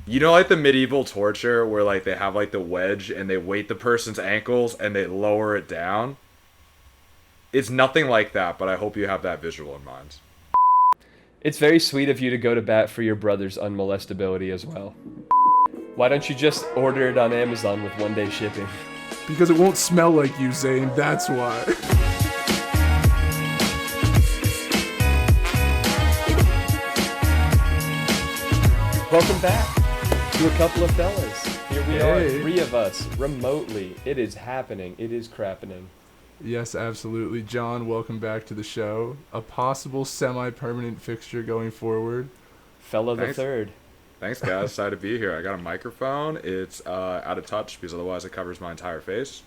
You know, like the medieval torture where like they have like the wedge and they weight the person's ankles and they lower it down? It's nothing like that, but I hope you have that visual in mind. It's very sweet of you to go to bat for your brother's unmolestability as well. Why don't you just order it on Amazon with 1-day shipping? Because it won't smell like you, Zane, that's why. Welcome back to a couple of fellas. Here we are, Hey. 3 of us, remotely. It is happening. It is crappening. Yes, absolutely. John, welcome back to the show. A possible semi-permanent fixture going forward. Fella the Thanks. third. Thanks, guys. Excited to be here. I got a microphone. It's out of touch because otherwise it covers my entire face.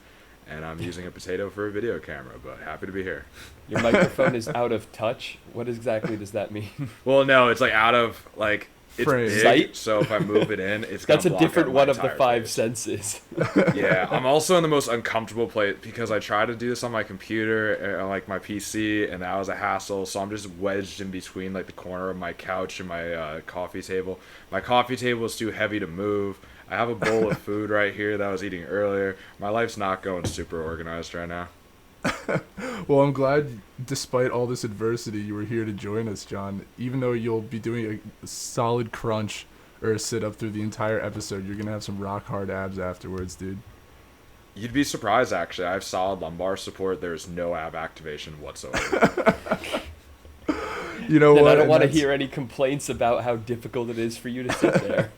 And I'm using a potato for a video camera, but happy to be here. Your microphone is out of touch? What exactly does that mean? Well, no, it's like out of, like, it's Frame. big, Sight? so if I move it in, it's gonna That's a block different out my one of the entire 5 face. senses. Yeah, I'm also in the most uncomfortable place because I try to do this on my computer, like my PC, and that was a hassle. So I'm just wedged in between like the corner of my couch and my coffee table. My coffee table is too heavy to move. I have a bowl of food right here that I was eating earlier. My life's not going super organized right now. Well, I'm glad, despite all this adversity, you were here to join us, John. Even though you'll be doing a solid crunch or a sit-up through the entire episode, you're going to have some rock-hard abs afterwards, dude. You'd be surprised, actually. I have solid lumbar support. There's no ab activation whatsoever. You know Then what? I don't And want to that's- hear any complaints about how difficult it is for you to sit there.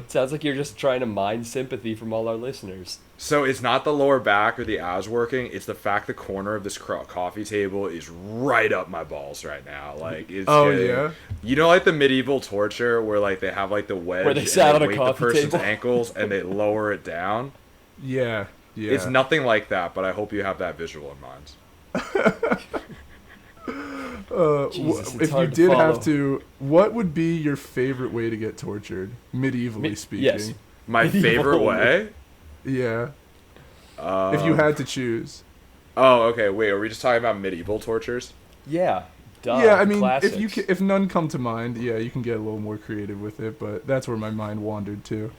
Sounds like you're just trying to mine sympathy from all our listeners. So it's not the lower back or the abs working. It's the fact the corner of this coffee table is right up my balls right now. Like, it's Oh, getting- yeah? You know, like the medieval torture where like they have like the wedge Where they and sat on a weight coffee the person's table? ankles and they lower it down. Yeah. It's nothing like that, but I hope you have that visual in mind. Jesus, it's if you hard to did follow. have to, what would be your favorite way to get tortured, medievally speaking? Yes. My Medieval favorite only. way. Yeah. If you had to choose. Oh, okay. Wait, are we just talking about medieval tortures? Yeah. Duh. Yeah, I mean, classics. if none come to mind, yeah, you can get a little more creative with it. But that's where my mind wandered to.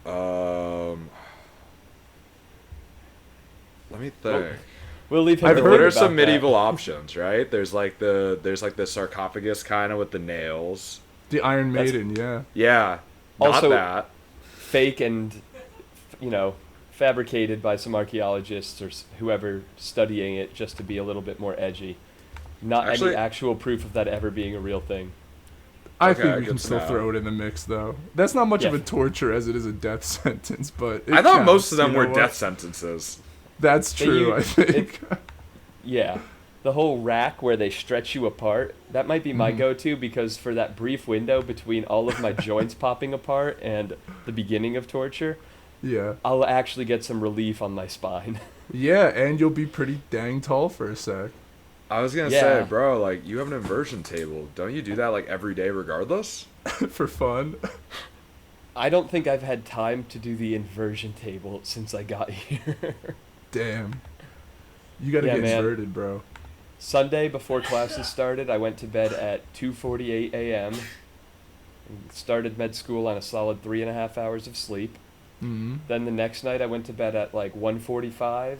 Let me think. We'll leave him I've to heard What think are about some that. medieval options, right? There's like the sarcophagus kind of with the nails. The Iron That's- Maiden, yeah. Yeah, not Also- that. Fake and, fabricated by some archaeologists or whoever studying it just to be a little bit more edgy. Not Actually- any actual proof of that ever being a real thing. I Okay, think we good can to still know. throw it in the mix, though. That's not much of Yeah. a torture as it is a death sentence, but it I thought counts, most of them you know were what? death sentences. That's They true, u- I think. Yeah. The whole rack where they stretch you apart, that might be my Mm-hmm. go-to because for that brief window between all of my joints popping apart and the beginning of torture, Yeah. I'll actually get some relief on my spine. Yeah, and you'll be pretty dang tall for a sec. I was gonna Yeah. say, bro, like you have an inversion table. Don't you do that like every day, regardless? For fun. I don't think I've had time to do the inversion table since I got here. Damn. You gotta Yeah, get man. inverted, bro. Sunday, before classes started, I went to bed at 2:48 a.m. and started med school on a solid 3.5 hours of sleep. Mm-hmm. Then the next night, I went to bed at like 1:45,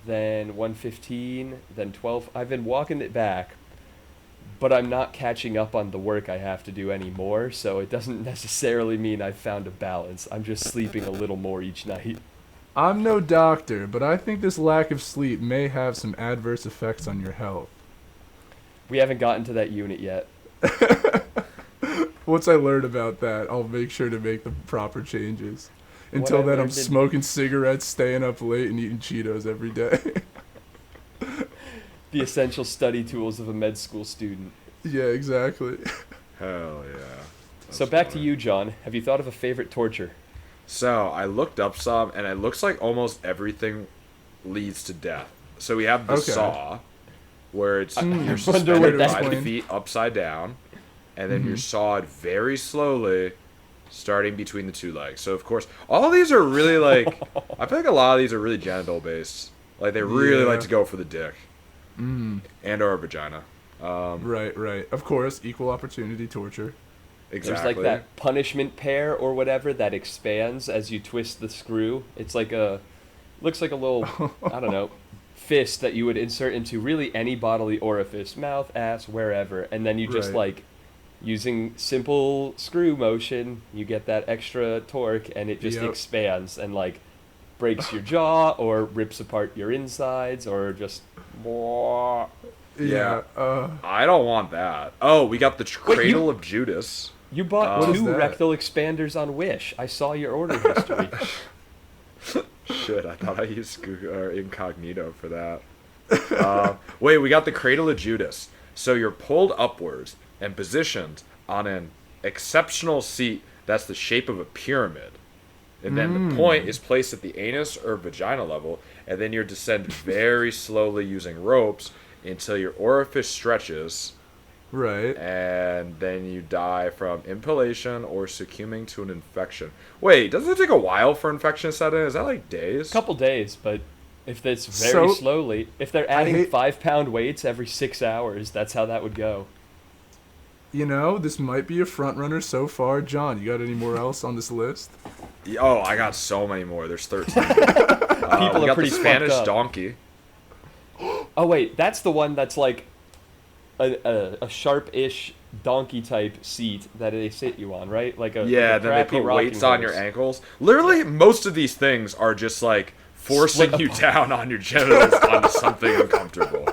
then 1:15, then 12. I've been walking it back, but I'm not catching up on the work I have to do anymore, so it doesn't necessarily mean I've found a balance. I'm just sleeping a little more each night. I'm no doctor, but I think this lack of sleep may have some adverse effects on your health. We haven't gotten to that unit yet. Once I learn about that, I'll make sure to make the proper changes. Until I then, I'm learned in- smoking cigarettes, staying up late, and eating Cheetos every day. The essential study tools of a med school student. Yeah, exactly. Hell yeah. So That's back to funny. you, John. Have you thought of a favorite torture? So I looked up some, and it looks like almost everything leads to death. So we have the Okay. saw, where it's I you're wonder suspended what that 5 means. feet upside down, and then you're Mhm. sawed very slowly, starting between the two legs. So of course, all of these are really like, I feel like a lot of these are really genital based. Like they really Yeah. like to go for the dick Mm, and or vagina. right. Of course, equal opportunity torture. Exactly. There's like that punishment pear or whatever that expands as you twist the screw. It's like looks like a little, I don't know, fist that you would insert into really any bodily orifice, mouth, ass, wherever, and then you just Right. like, using simple screw motion, you get that extra torque, and it just Yep. expands and like breaks your jaw or rips apart your insides or just. Yeah. I don't want that. Oh, we got the Wait, Cradle of Judas. You bought What is 2 that? rectal expanders on Wish. I saw your order history. Shit, I thought I used Google or Incognito for that. Wait, we got the Cradle of Judas. So you're pulled upwards and positioned on an exceptional seat that's the shape of a pyramid. And then the point is placed at the anus or vagina level, and then you're descend very slowly using ropes until your orifice stretches, Right. and then you die from impalation or succumbing to an infection. Wait, doesn't it take a while for infection to set in? Is that like days? Couple days, but if it's very So, slowly, if they're I adding hate- 5-pound weights every 6 hours, that's how that would go. You know, this might be a front runner so far. John, you got any more else on this list? Oh, I got so many more. There's 13. People we are got pretty the Spanish fucked up. donkey. Oh wait, that's the one that's like a sharp-ish donkey type seat that they sit you on, right? Like a Yeah, like a then they crappy put rocking weights on your horse. ankles. Literally, most of these things are just like forcing Split you apart. down on your genitals onto something uncomfortable.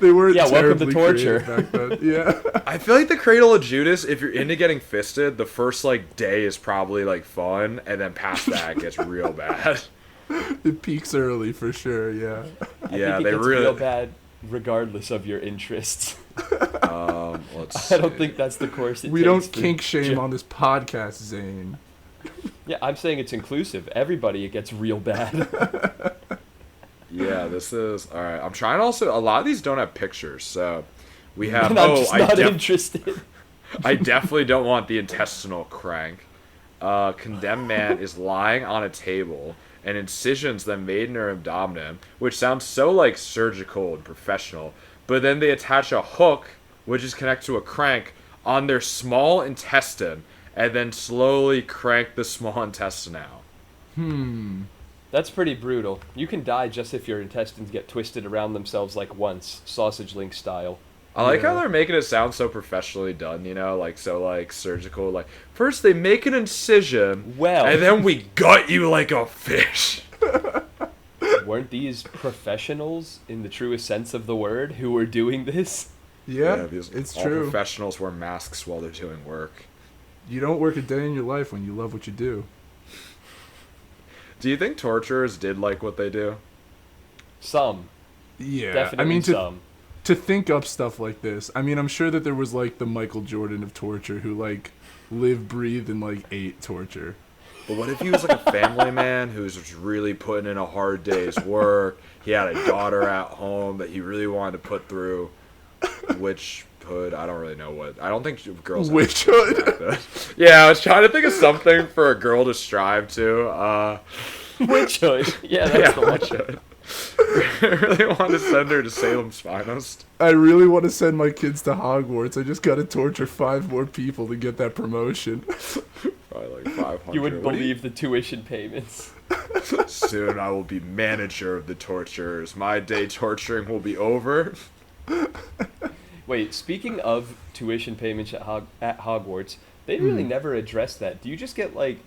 They weren't Yeah, welcome to terribly torture. creative back then. Yeah. I feel like the Cradle of Judas, if you're into getting fisted, the first like day is probably like fun, and then past that it gets real bad. It peaks early for sure, yeah. I Yeah, think it they gets really. real bad regardless of your interests. Let's I don't see. think that's the course it We takes don't for kink shame Jo- on this podcast, Zane. Yeah, I'm saying it's inclusive. Everybody, it gets real bad. Yeah, this is all right. I'm trying also. A lot of these don't have pictures, so we have. And I'm Oh, just not I interested. I definitely don't want the intestinal crank. Condemned man is lying on a table, and incisions then made in her abdomen, which sounds so like surgical and professional. But then they attach a hook, which is connected to a crank, on their small intestine, and then slowly crank the small intestine out. That's pretty brutal. You can die just if your intestines get twisted around themselves like once, sausage link style. I like how Yeah. they're making it sound so professionally done, you know, like so like surgical. Like first they make an incision, Well- and then we gut you like a fish. Weren't these professionals in the truest sense of the word who were doing this? Yeah, because it's all true. professionals wear masks while they're doing work. You don't work a day in your life when you love what you do. Do you think torturers did like what they do? Yeah, Some. Definitely I mean some. to think up stuff like this. I mean, I'm sure that there was like the Michael Jordan of torture who like lived, breathed, and like ate torture. But what if he was like a family man who's just really putting in a hard day's work? He had a daughter at home that he really wanted to put through witchhood. I don't really know what. I don't think girls have Witchhood? like that. Yeah, I was trying to think of something for a girl to strive to. Witchhood. Yeah, that's Yeah, the one. witchhood. I really wanted to send her to Salem's Finest. I really want to send my kids to Hogwarts. I just gotta torture 5 more people to get that promotion. Probably like 500. You wouldn't What do believe the tuition payments. Soon I will be manager of the torturers. My day torturing will be over. Wait, speaking of tuition payments at Hogwarts, they really never addressed that. Do you just get like,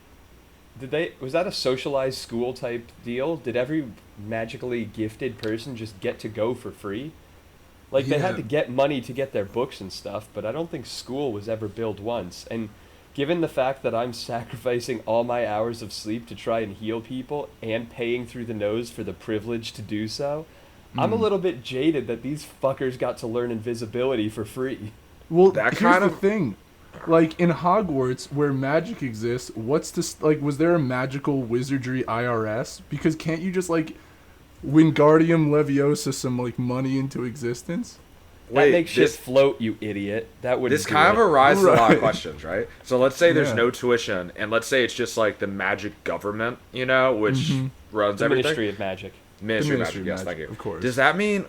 was that a socialized school type deal? Did every magically gifted person just get to go for free? Like they had Yeah. to get money to get their books and stuff, but I don't think school was ever billed once. And given the fact that I'm sacrificing all my hours of sleep to try and heal people and paying through the nose for the privilege to do so, I'm a little bit jaded that these fuckers got to learn invisibility for free. Well, That here's kind the of- thing. Like in Hogwarts, where magic exists, what's this? Like, was there a magical wizardry IRS? Because can't you just like Wingardium Leviosa some like money into existence? That makes shit this, float, you idiot. That would this kind of arises a lot of questions, right? So let's say there's Yeah. no tuition, and let's say it's just like the magic government, you know, which runs the everything. Ministry of Magic. Ministry of Ministry Magic, of yes, Magic, thank you. of course. Does that mean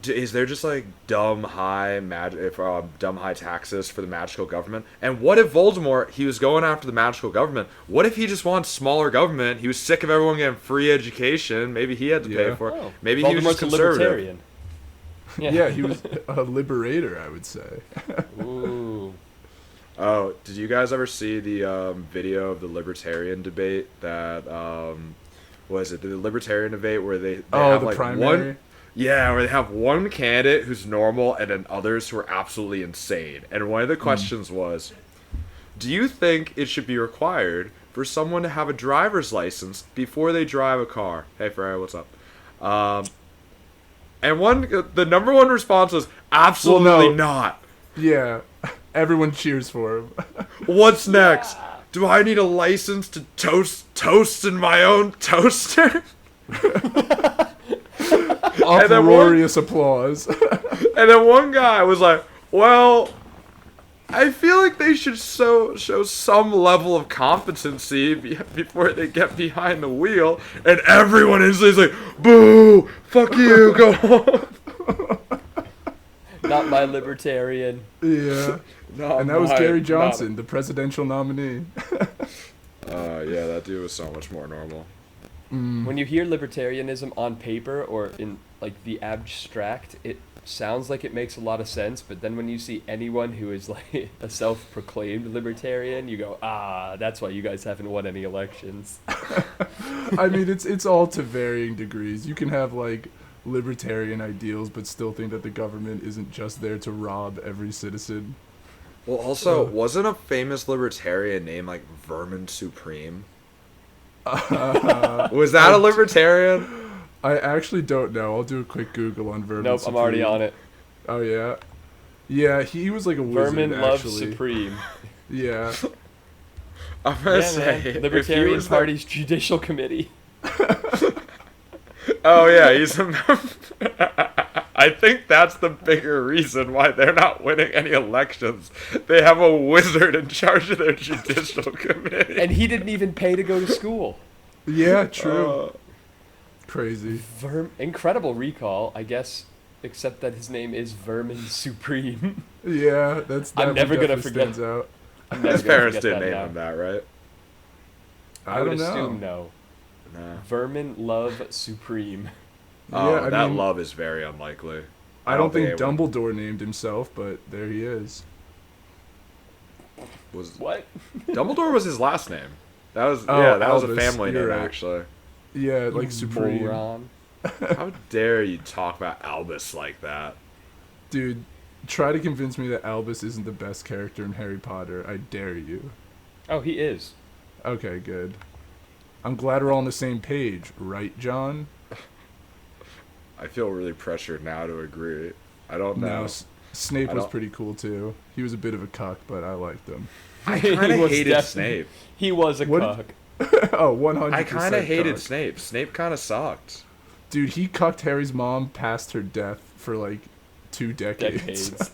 is there just like dumb high dumb high taxes for the magical government? And what if Voldemort, he was going after the magical government? What if he just wants smaller government? He was sick of everyone getting free education. Maybe he had to pay for it. Oh, Maybe he was just Voldemort's a conservative. libertarian. Yeah, he was a liberator, I would say. Ooh. Oh, did you guys ever see the video of the libertarian debate that was it the libertarian debate where they have the like primary? one. Yeah, where they have one candidate who's normal and then others who are absolutely insane. And one of the questions was, do you think it should be required for someone to have a driver's license before they drive a car? Hey, Ferrari, what's up? And the number one response was, absolutely not. Yeah, everyone cheers for him. What's next? Do I need a license to toast in my own toaster? Uproarious applause. And then one guy was like, well, I feel like they should show some level of competency before they get behind the wheel. And everyone instantly is like, boo, fuck you, go home. Not my libertarian. Yeah. And that was Gary Johnson, the presidential nominee. Yeah, that dude was so much more normal. When you hear libertarianism on paper or in like the abstract, it sounds like it makes a lot of sense, but then when you see anyone who is like a self-proclaimed libertarian, you go, that's why you guys haven't won any elections. I mean, it's all to varying degrees. You can have like libertarian ideals but still think that the government isn't just there to rob every citizen. Well, also, wasn't a famous libertarian named like Vermin Supreme? Was that a libertarian? I actually don't know. I'll do a quick Google on Vermin Nope, Supreme. I'm already on it. Oh, yeah? Yeah, he was like a wizard, Vermin Love actually. Supreme. Yeah. I'm gonna Yeah, say, man. Libertarian was Party's Judicial Committee. Oh yeah, he's a member. I think that's the bigger reason why they're not winning any elections. They have a wizard in charge of their judicial committee. And he didn't even pay to go to school. Yeah, true. Crazy. Incredible recall, I guess, except that his name is Vermin Supreme. Yeah, that I'm never gonna stands out. I'm never His gonna parents forget didn't that name now. him that, right? I would don't know. assume no. No. Vermin Love Supreme. Oh, Yeah, I that mean- love is very unlikely. I don't think anyone Dumbledore named himself, but there he is. was. What? Dumbledore was his last name. That was Oh, that was a Albus, family you're name right. actually. Yeah, like You Supreme. moron. How dare you talk about Albus like that? Dude, try to convince me that Albus isn't the best character in Harry Potter. I dare you. Oh, he is. Okay, good. I'm glad we're all on the same page, right, John? I feel really pressured now to agree. I don't know. No, Snape I was don't- pretty cool too. He was a bit of a cuck, but I liked him. I He kind of was hated definitely- Snape. He was a What- cuck. Oh, 100%. I kind of hated cuck. Snape. Snape kind of sucked. Dude, he cucked Harry's mom past her death for like 2 decades. Decades.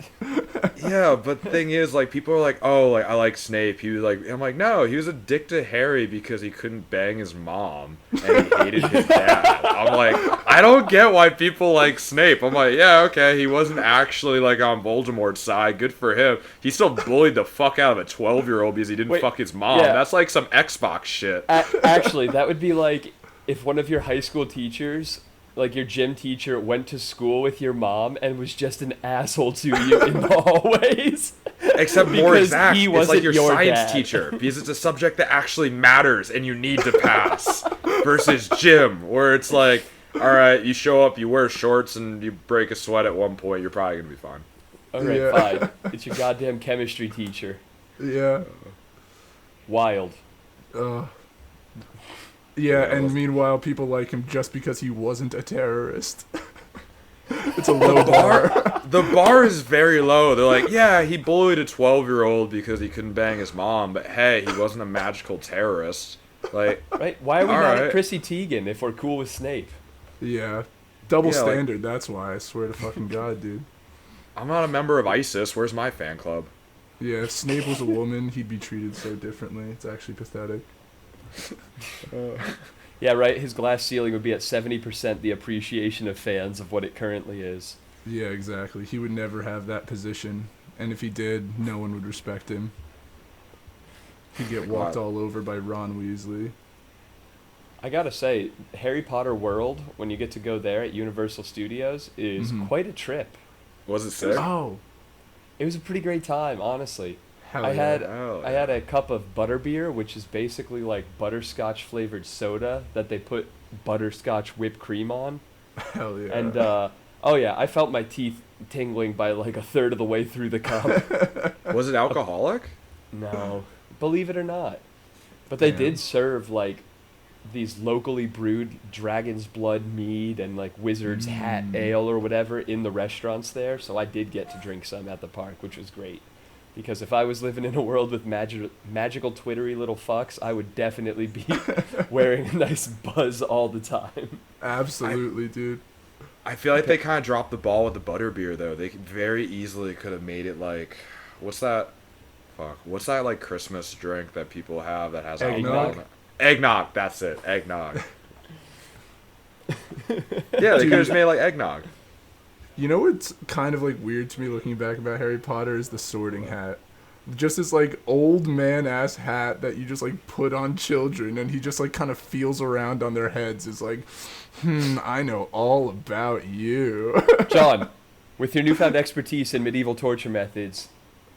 Yeah, but the thing is, like, people are like, oh, like, I like Snape. He was like, I'm like, no, he was a dick to Harry because he couldn't bang his mom and he hated his dad. I'm like, I don't get why people like Snape. I'm like, yeah, okay, he wasn't actually, like, on Voldemort's side. Good for him. He still bullied the fuck out of a 12-year-old because he didn't Wait, fuck his mom. yeah. That's like some Xbox shit. Actually, that would be like if one of your high school teachers, like your gym teacher, went to school with your mom and was just an asshole to you in the hallways. Except more Because exact. he It's wasn't like your your science dad. teacher because it's a subject that actually matters and you need to pass. Versus gym, where it's like, all right, you show up, you wear shorts, and you break a sweat at one point, you're probably gonna be fine. All right, Yeah. fine. It's your goddamn chemistry teacher. Yeah. Wild. Yeah, Yeah, and let's- meanwhile, people like him just because he wasn't a terrorist. It's a low bar. The bar is very low. They're like, yeah, he bullied a 12-year-old because he couldn't bang his mom, but hey, he wasn't a magical terrorist. Like, Right? Why are we All mad right. at Chrissy Teigen if we're cool with Snape? Yeah. Double Yeah, like- standard, that's why. I swear to fucking God, dude. I'm not a member of ISIS. Where's my fan club? Yeah, if Snape was a woman, he'd be treated so differently. It's actually pathetic. Yeah, right. His glass ceiling would be at 70% the appreciation of fans of what it currently is. Yeah, exactly. He would never have that position, and if he did, no one would respect him. He'd get walked all over by Ron Weasley. I gotta say, Harry Potter World, when you get to go there at Universal Studios, is quite a trip. Was it sick? Oh, It was a pretty great time, honestly. hell I yeah. had Oh, I had a cup of butterbeer, which is basically like butterscotch flavored soda that they put butterscotch whipped cream on. Hell yeah. And oh yeah, I felt my teeth tingling by like a third of the way through the cup. Was it alcoholic? No, believe it or not. But they Damn. did serve like these locally brewed dragon's blood mead and like wizard's hat ale or whatever in the restaurants there. So I did get to drink some at the park, which was great. Because if I was living in a world with magical twittery little fucks, I would definitely be wearing a nice buzz all the time. Absolutely, dude. I feel like they kind of dropped the ball with the butterbeer though. They very easily could have made it like, what's that like Christmas drink that people have that has Eggnog? alcohol in it? Eggnog, that's it. Eggnog. Yeah, they could have just made it like eggnog. You know what's kind of like weird to me looking back about Harry Potter is the sorting hat. Just this like old man ass hat that you just like put on children and he just like kind of feels around on their heads is like, I know all about you. John, with your newfound expertise in medieval torture methods,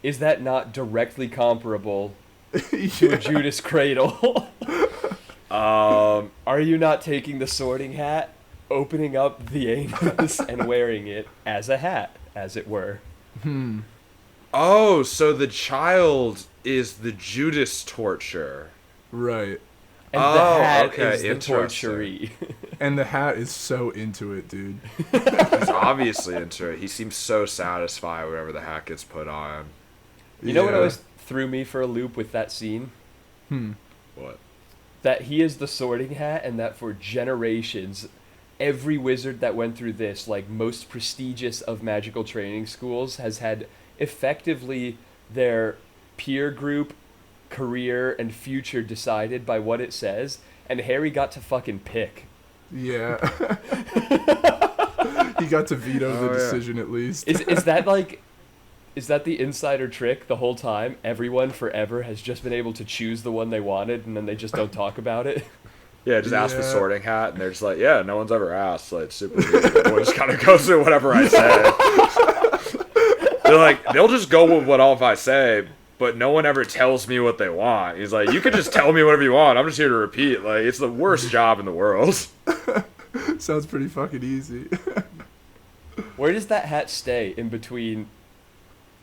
is that not directly comparable to a Judas cradle? Are you not taking the sorting hat, opening up the anus, and wearing it as a hat, as it were? Oh, so the child is the Judas torture. Right. And the hat okay, is the interesting. torturee. And the hat is so into it, dude. He's obviously into it. He seems so satisfied whenever the hat gets put on. You know what always threw me for a loop with that scene? What? That he is the sorting hat and that for generations, every wizard that went through this, like most prestigious of magical training schools, has had effectively their peer group, career, and future decided by what it says, and Harry got to fucking pick. Yeah. He got to veto the decision at least. Is that like... Is that the insider trick the whole time? Everyone forever has just been able to choose the one they wanted, and then they just don't talk about it? Yeah, just ask the sorting hat, and they're just like, yeah, no one's ever asked. Like, it's super easy. Everyone just kind of goes through whatever I say. They're like, they'll just go with what all I say, but no one ever tells me what they want. He's like, you can just tell me whatever you want. I'm just here to repeat. Like, it's the worst job in the world. Sounds pretty fucking easy. Where does that hat stay in between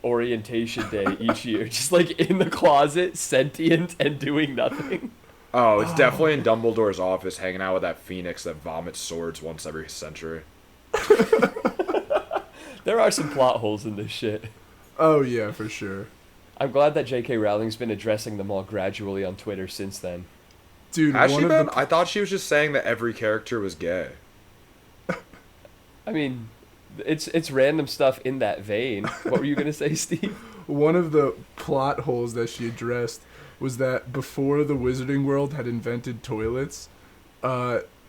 orientation day each year? Just like in the closet, sentient and doing nothing? Oh, it's definitely in Dumbledore's office, hanging out with that phoenix that vomits swords once every century. There are some plot holes in this shit. Oh yeah, for sure. I'm glad that J.K. Rowling's been addressing them all gradually on Twitter since then. Dude, Has one she of been? the I thought she was just saying that every character was gay. I mean, it's random stuff in that vein. What were you gonna say, Steve? one of the plot holes that she addressed was that before the Wizarding World had invented toilets,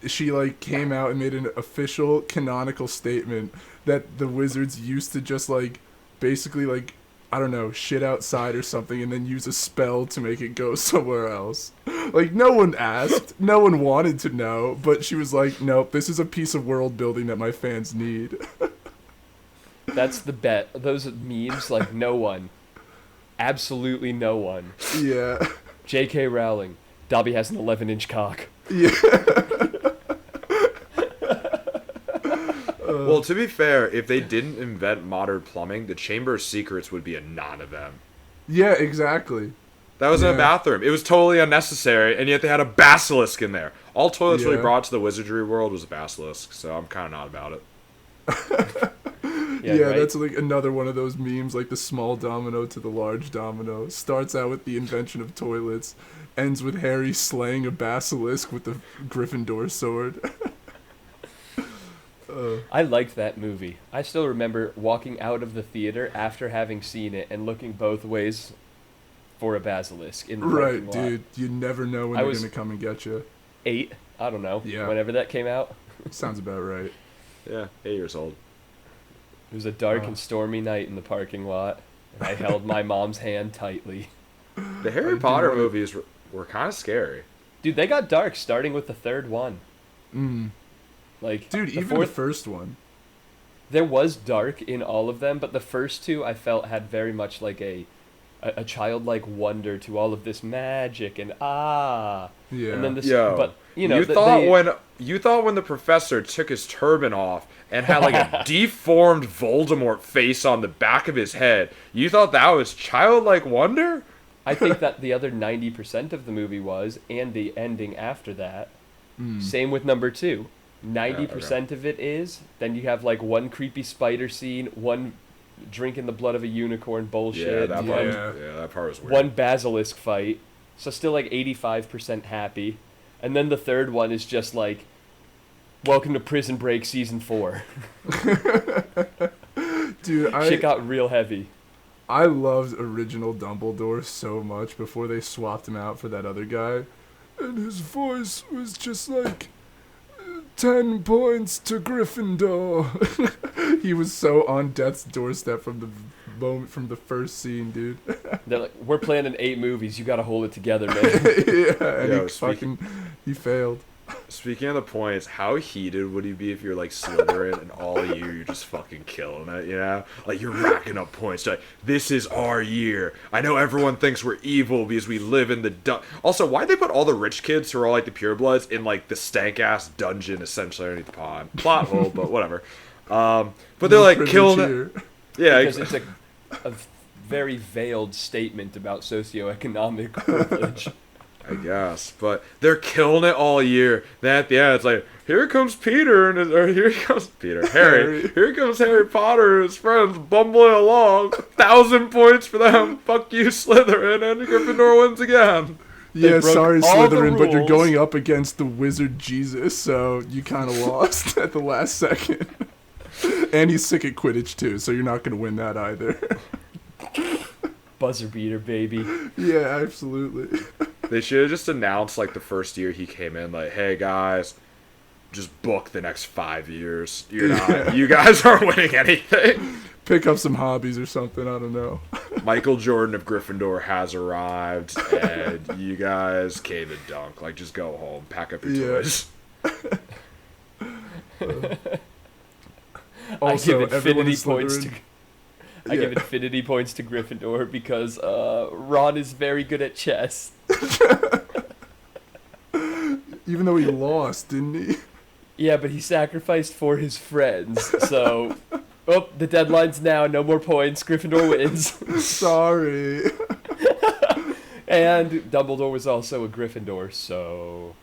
she like came out and made an official canonical statement that the wizards used to just like basically like, I don't know, shit outside or something and then use a spell to make it go somewhere else. Like, no one asked, no one wanted to know, but she was like, nope, this is a piece of world building that my fans need. That's the bet. Those memes, like, no one. Absolutely no one. Yeah. J.K. Rowling. Dobby has an 11-inch cock. Yeah. Well, to be fair, if they didn't invent modern plumbing, the Chamber of Secrets would be a non-event. Yeah, exactly. That was in a bathroom. It was totally unnecessary, and yet they had a basilisk in there. All toilets really brought to the wizardry world was a basilisk, so I'm kind of not about it. Yeah, right? that's like another one of those memes, like the small domino to the large domino. Starts out with the invention of toilets, ends with Harry slaying a basilisk with the Gryffindor sword. I liked that movie. I still remember walking out of the theater after having seen it and looking both ways for a basilisk in the Right, parking lot. dude. You never know when I they're was- going to come and get you. 8, I don't know. Yeah. Whenever that came out. Sounds about right. Yeah, 8 years old. It was a dark and stormy night in the parking lot, and I held my mom's hand tightly. The Harry Potter movies were kind of scary. Dude, they got dark starting with the third one. Like, dude, even the first one. There was dark in all of them, but the first two I felt had very much like a childlike wonder to all of this magic and Yeah. And then but you thought when the professor took his turban off and had like a deformed Voldemort face on the back of his head, you thought that was childlike wonder? I think that the other 90% of the movie was, and the ending after that. Same with number 2. 90% of it is. Then you have like one creepy spider scene, one drinking the blood of a unicorn bullshit. That part was weird. One basilisk fight. So still like 85% happy. And then the third one is just like, welcome to Prison Break Season 4. Dude, shit got real heavy. I loved original Dumbledore so much before they swapped him out for that other guy. And his voice was just like, 10 points to Gryffindor. He was so on death's doorstep from the moment, from the first scene, dude. They're like, we're planning 8 movies. You got to hold it together, man. And he failed. Speaking of the points, how heated would you be if you're like Slytherin and all year you're just fucking killing it, you know? Like you're racking up points. Like, this is our year. I know everyone thinks we're evil because we live in the Also, why'd they put all the rich kids who are all like the purebloods in like the stank-ass dungeon essentially underneath the pond? Plot hole, but whatever. But they're like killing it. Yeah, because it's a very veiled statement about socioeconomic privilege. I guess, but they're killing it all year. Then at the end, it's like, here comes Peter, here comes Harry. Here comes Harry Potter and his friends bumbling along. 1,000 points for them. Fuck you, Slytherin, and Gryffindor wins again. Yeah, sorry, Slytherin, but you're going up against the wizard Jesus, so you kind of lost at the last second. And he's sick at Quidditch, too, so you're not going to win that either. Buzzer beater, baby. Yeah, absolutely. They should have just announced, like, the first year he came in, like, hey, guys, just book the next 5 years. You guys aren't winning anything. Pick up some hobbies or something, I don't know. Michael Jordan of Gryffindor has arrived, and you guys came to dunk. Like, just go home, pack up your toys. Also, I give infinity points to Gryffindor because Ron is very good at chess. Even though he lost, didn't he? Yeah, but he sacrificed for his friends. So, the deadline's now. No more points. Gryffindor wins. Sorry. And Dumbledore was also a Gryffindor, so...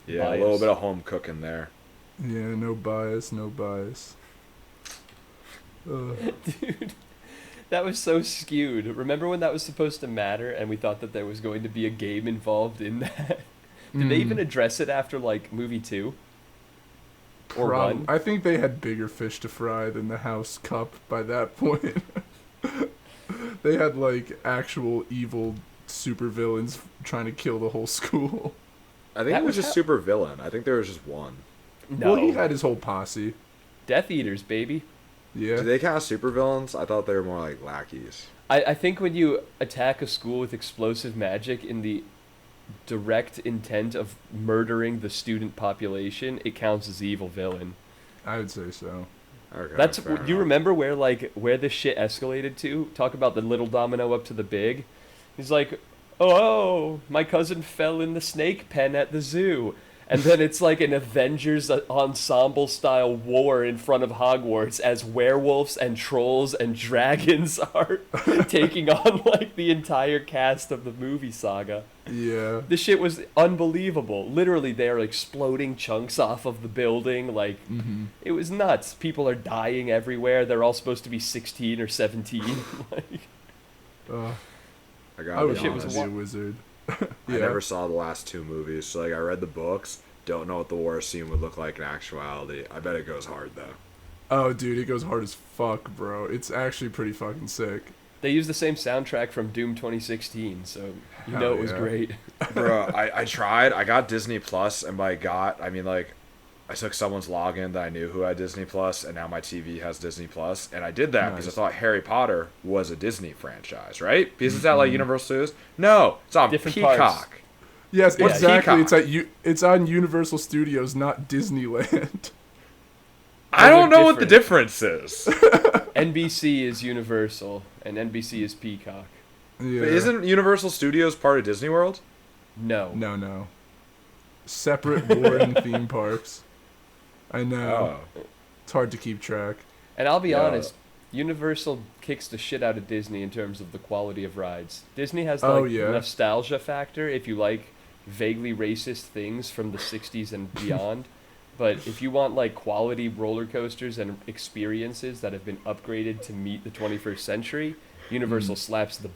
Yeah, bias. A little bit of home cooking there. Yeah, no bias. Dude, that was so skewed. Remember when that was supposed to matter and we thought that there was going to be a game involved in that? Did they even address it after, like, movie 2? Or 1? I think they had bigger fish to fry than the House Cup by that point. They had, like, actual evil supervillains trying to kill the whole school. I think it was just super villain. I think there was just one. No. Well, he had his whole posse. Death Eaters, baby. Yeah. Do they count as supervillains? I thought they were more like lackeys. I think when you attack a school with explosive magic in the direct intent of murdering the student population, it counts as evil villain. I would say so. Okay, do you remember where this shit escalated to? Talk about the little domino up to the big. He's like, oh, my cousin fell in the snake pen at the zoo. And then it's like an Avengers ensemble style war in front of Hogwarts as werewolves and trolls and dragons are taking on like the entire cast of the movie saga. Yeah. This shit was unbelievable. Literally, they are exploding chunks off of the building. Like, It was nuts. People are dying everywhere. They're all supposed to be 16 or 17. I wish it was to be a wizard. I never saw the last 2 movies, so like I read the books, don't know what the war scene would look like in actuality. I bet it goes hard though. Oh dude, it goes hard as fuck, bro. It's actually pretty fucking sick. They used the same soundtrack from Doom 2016, so you know it was great. Bro, I tried. I got Disney Plus, and by got, I mean like I took someone's login that I knew who had Disney Plus, and now my TV has Disney Plus. And I did that because I Nice. thought Harry Potter was a Disney franchise, right? Because it's at like Universal Studios. No, it's on Different Peacock. parts. Yes, Yeah. exactly. Peacock. It's on Universal Studios, not Disneyland. I Those don't are know what the different. difference is. NBC is Universal, and NBC is Peacock. Yeah. But isn't Universal Studios part of Disney World? No. No. Separate boring theme parks. I know. Oh. It's hard to keep track. And I'll be Yeah. honest, Universal kicks the shit out of Disney in terms of the quality of rides. Disney has Oh, like yeah. nostalgia factor if you like vaguely racist things from the 60s and beyond. But if you want like quality roller coasters and experiences that have been upgraded to meet the 21st century, Universal slaps the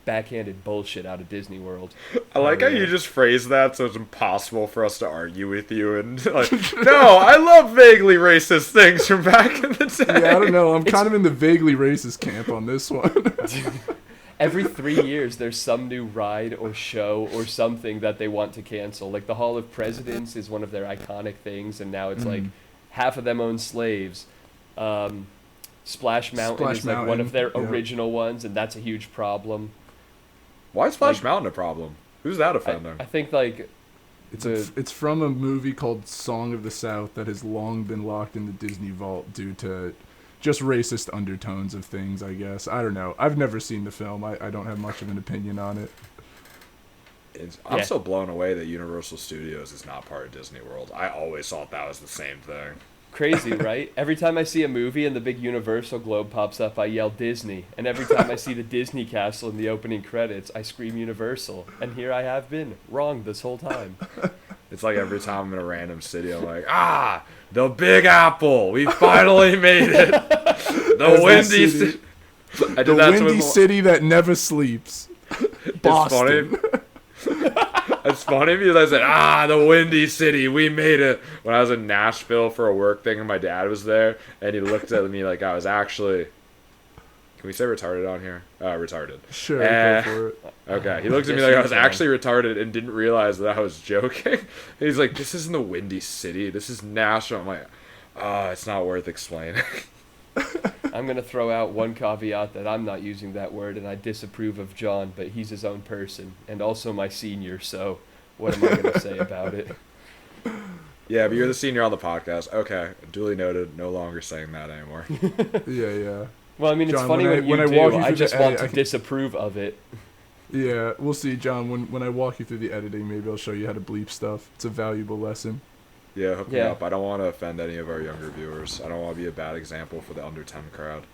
backhanded bullshit out of Disney World. I like how yeah. you just phrase that so it's impossible for us to argue with you and like, no, I love vaguely racist things from back in the day. Yeah, I don't know. I'm kind of in the vaguely racist camp on this one. Every 3 years, there's some new ride or show or something that they want to cancel. Like the Hall of Presidents is one of their iconic things, and now it's like half of them own slaves. Splash Mountain Splash is like one Mountain, of their yeah. original ones, and that's a huge problem. Why is Splash Like- Mountain a problem? Who's that offending? I think like It's from a movie called Song of the South that has long been locked in the Disney vault due to just racist undertones of things, I guess. I don't know. I've never seen the film. I don't have much of an opinion on it. I'm Yeah. so blown away that Universal Studios is not part of Disney World. I always thought that was the same thing. crazy, right? Every time I see a movie and the big Universal globe pops up, I yell Disney. And every time I see the Disney castle in the opening credits, I scream Universal. And here I have been, wrong this whole time. It's like every time I'm in a random city, I'm like, the Big Apple. We finally made it. The As Windy the city- City. I The did that to windy him. city that never sleeps. Boston. It's funny. It's funny because I said, the Windy City, we made it. When I was in Nashville for a work thing and my dad was there, and he looked at me like I was actually, can we say retarded on here? Retarded. Sure, Eh. go for it. Okay, he looked at me Yes, like I you was can. actually retarded and didn't realize that I was joking. And he's like, this isn't the Windy City, this is Nashville. I'm like, it's not worth explaining. I'm going to throw out one caveat that I'm not using that word and I disapprove of John, but he's his own person and also my senior, so what am I going to say about it? Yeah, but you're the senior on the podcast. Okay, duly noted, no longer saying that anymore. Yeah. Well, I mean, it's John, funny when when I you do. walk you I through just the want edit, to I can- disapprove of it. Yeah, we'll see, John. When I walk you through the editing, maybe I'll show you how to bleep stuff. It's a valuable lesson. Yeah, hook me Yeah. up. I don't want to offend any of our younger viewers. I don't want to be a bad example for the under 10 crowd.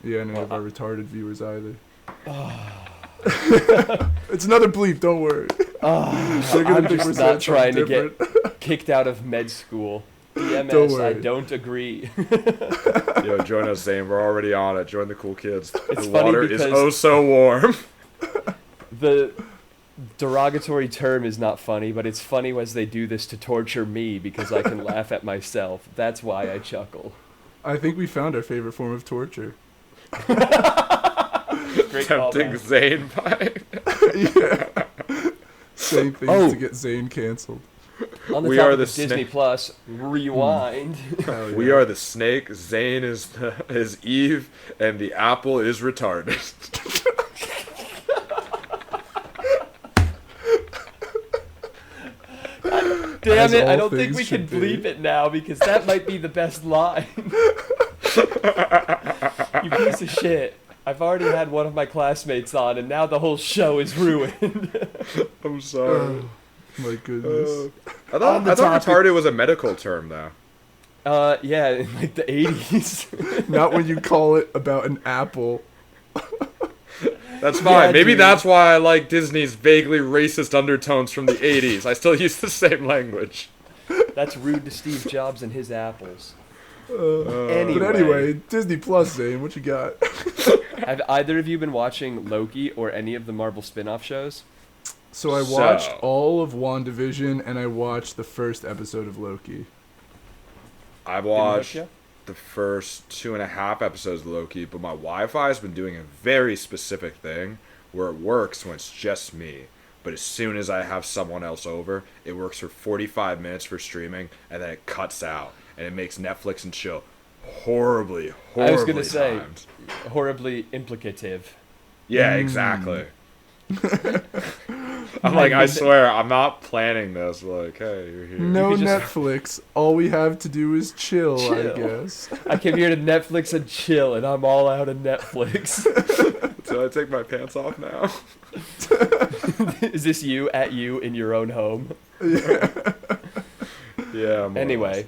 Yeah, and any of Well, our retarded viewers either. It's another bleep, don't worry. They're gonna I'm think just we're saying not trying to something get kicked out of med school. Don't DMS, I worry. don't agree. Yo, join us, Zane. We're already on it. Join the cool kids. It's The funny water is because- oh so warm. The derogatory term is not funny, but it's funny as they do this to torture me because I can laugh at myself. That's why I chuckle. I think we found our favorite form of torture. Great Tempting callback. Zane by. Yeah. Saying things Oh. to get Zane canceled. On the We topic are the of Disney snake. Plus, rewind. Hell yeah. We are the snake, Zane is Eve, and the apple is retarded. Damn As it, all I don't think things we can should be. bleep it now because that might be the best line. You piece of shit. I've already had one of my classmates on and now the whole show is ruined. I'm sorry. Oh, my goodness. I On thought the topic- retarded was a medical term, though. Yeah, in like the 80s. Not when you call it about an apple. That's fine. Yeah, Maybe dude. that's why I like Disney's vaguely racist undertones from the 80s. I still use the same language. That's rude to Steve Jobs and his apples. But anyway, Disney Plus, Zane, what you got? Have either of you been watching Loki or any of the Marvel spin-off shows? So I watched So- all of WandaVision and I watched the first episode of Loki. I've Didn't hook watched ya? the first 2.5 episodes of Loki, but my Wi-Fi has been doing a very specific thing where it works when it's just me. but as soon as I have someone else over, it works for 45 minutes for streaming, and then it cuts out, and it makes Netflix and chill horribly I was gonna say, timed. horribly implicative. Yeah, exactly. I'm like, I swear, I'm not planning this. Like, hey, you're here. No You could just- Netflix. All we have to do is chill, I Chill. guess. I came here to Netflix and chill, and I'm all out of Netflix. So I take my pants off now. Is this you at you in your own home? Yeah. Yeah. more or Anyway, less.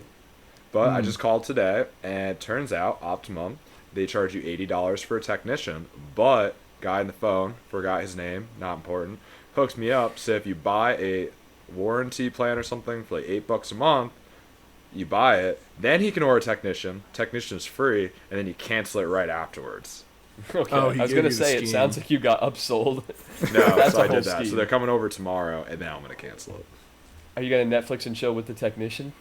But I just called today, and it turns out Optimum, they charge you $80 for a technician, but guy on the phone, forgot his name, not important, hooks me up. So if you buy a warranty plan or something for like $8 a month, you buy it, then he can order a technician. Technician's free, and then you cancel it right afterwards. okay. Oh, he I was gave gonna you the say it scheme. sounds like you got upsold. No, That's so a I whole did that. scheme. So they're coming over tomorrow, and then I'm gonna cancel it. Are you gonna Netflix and chill with the technician?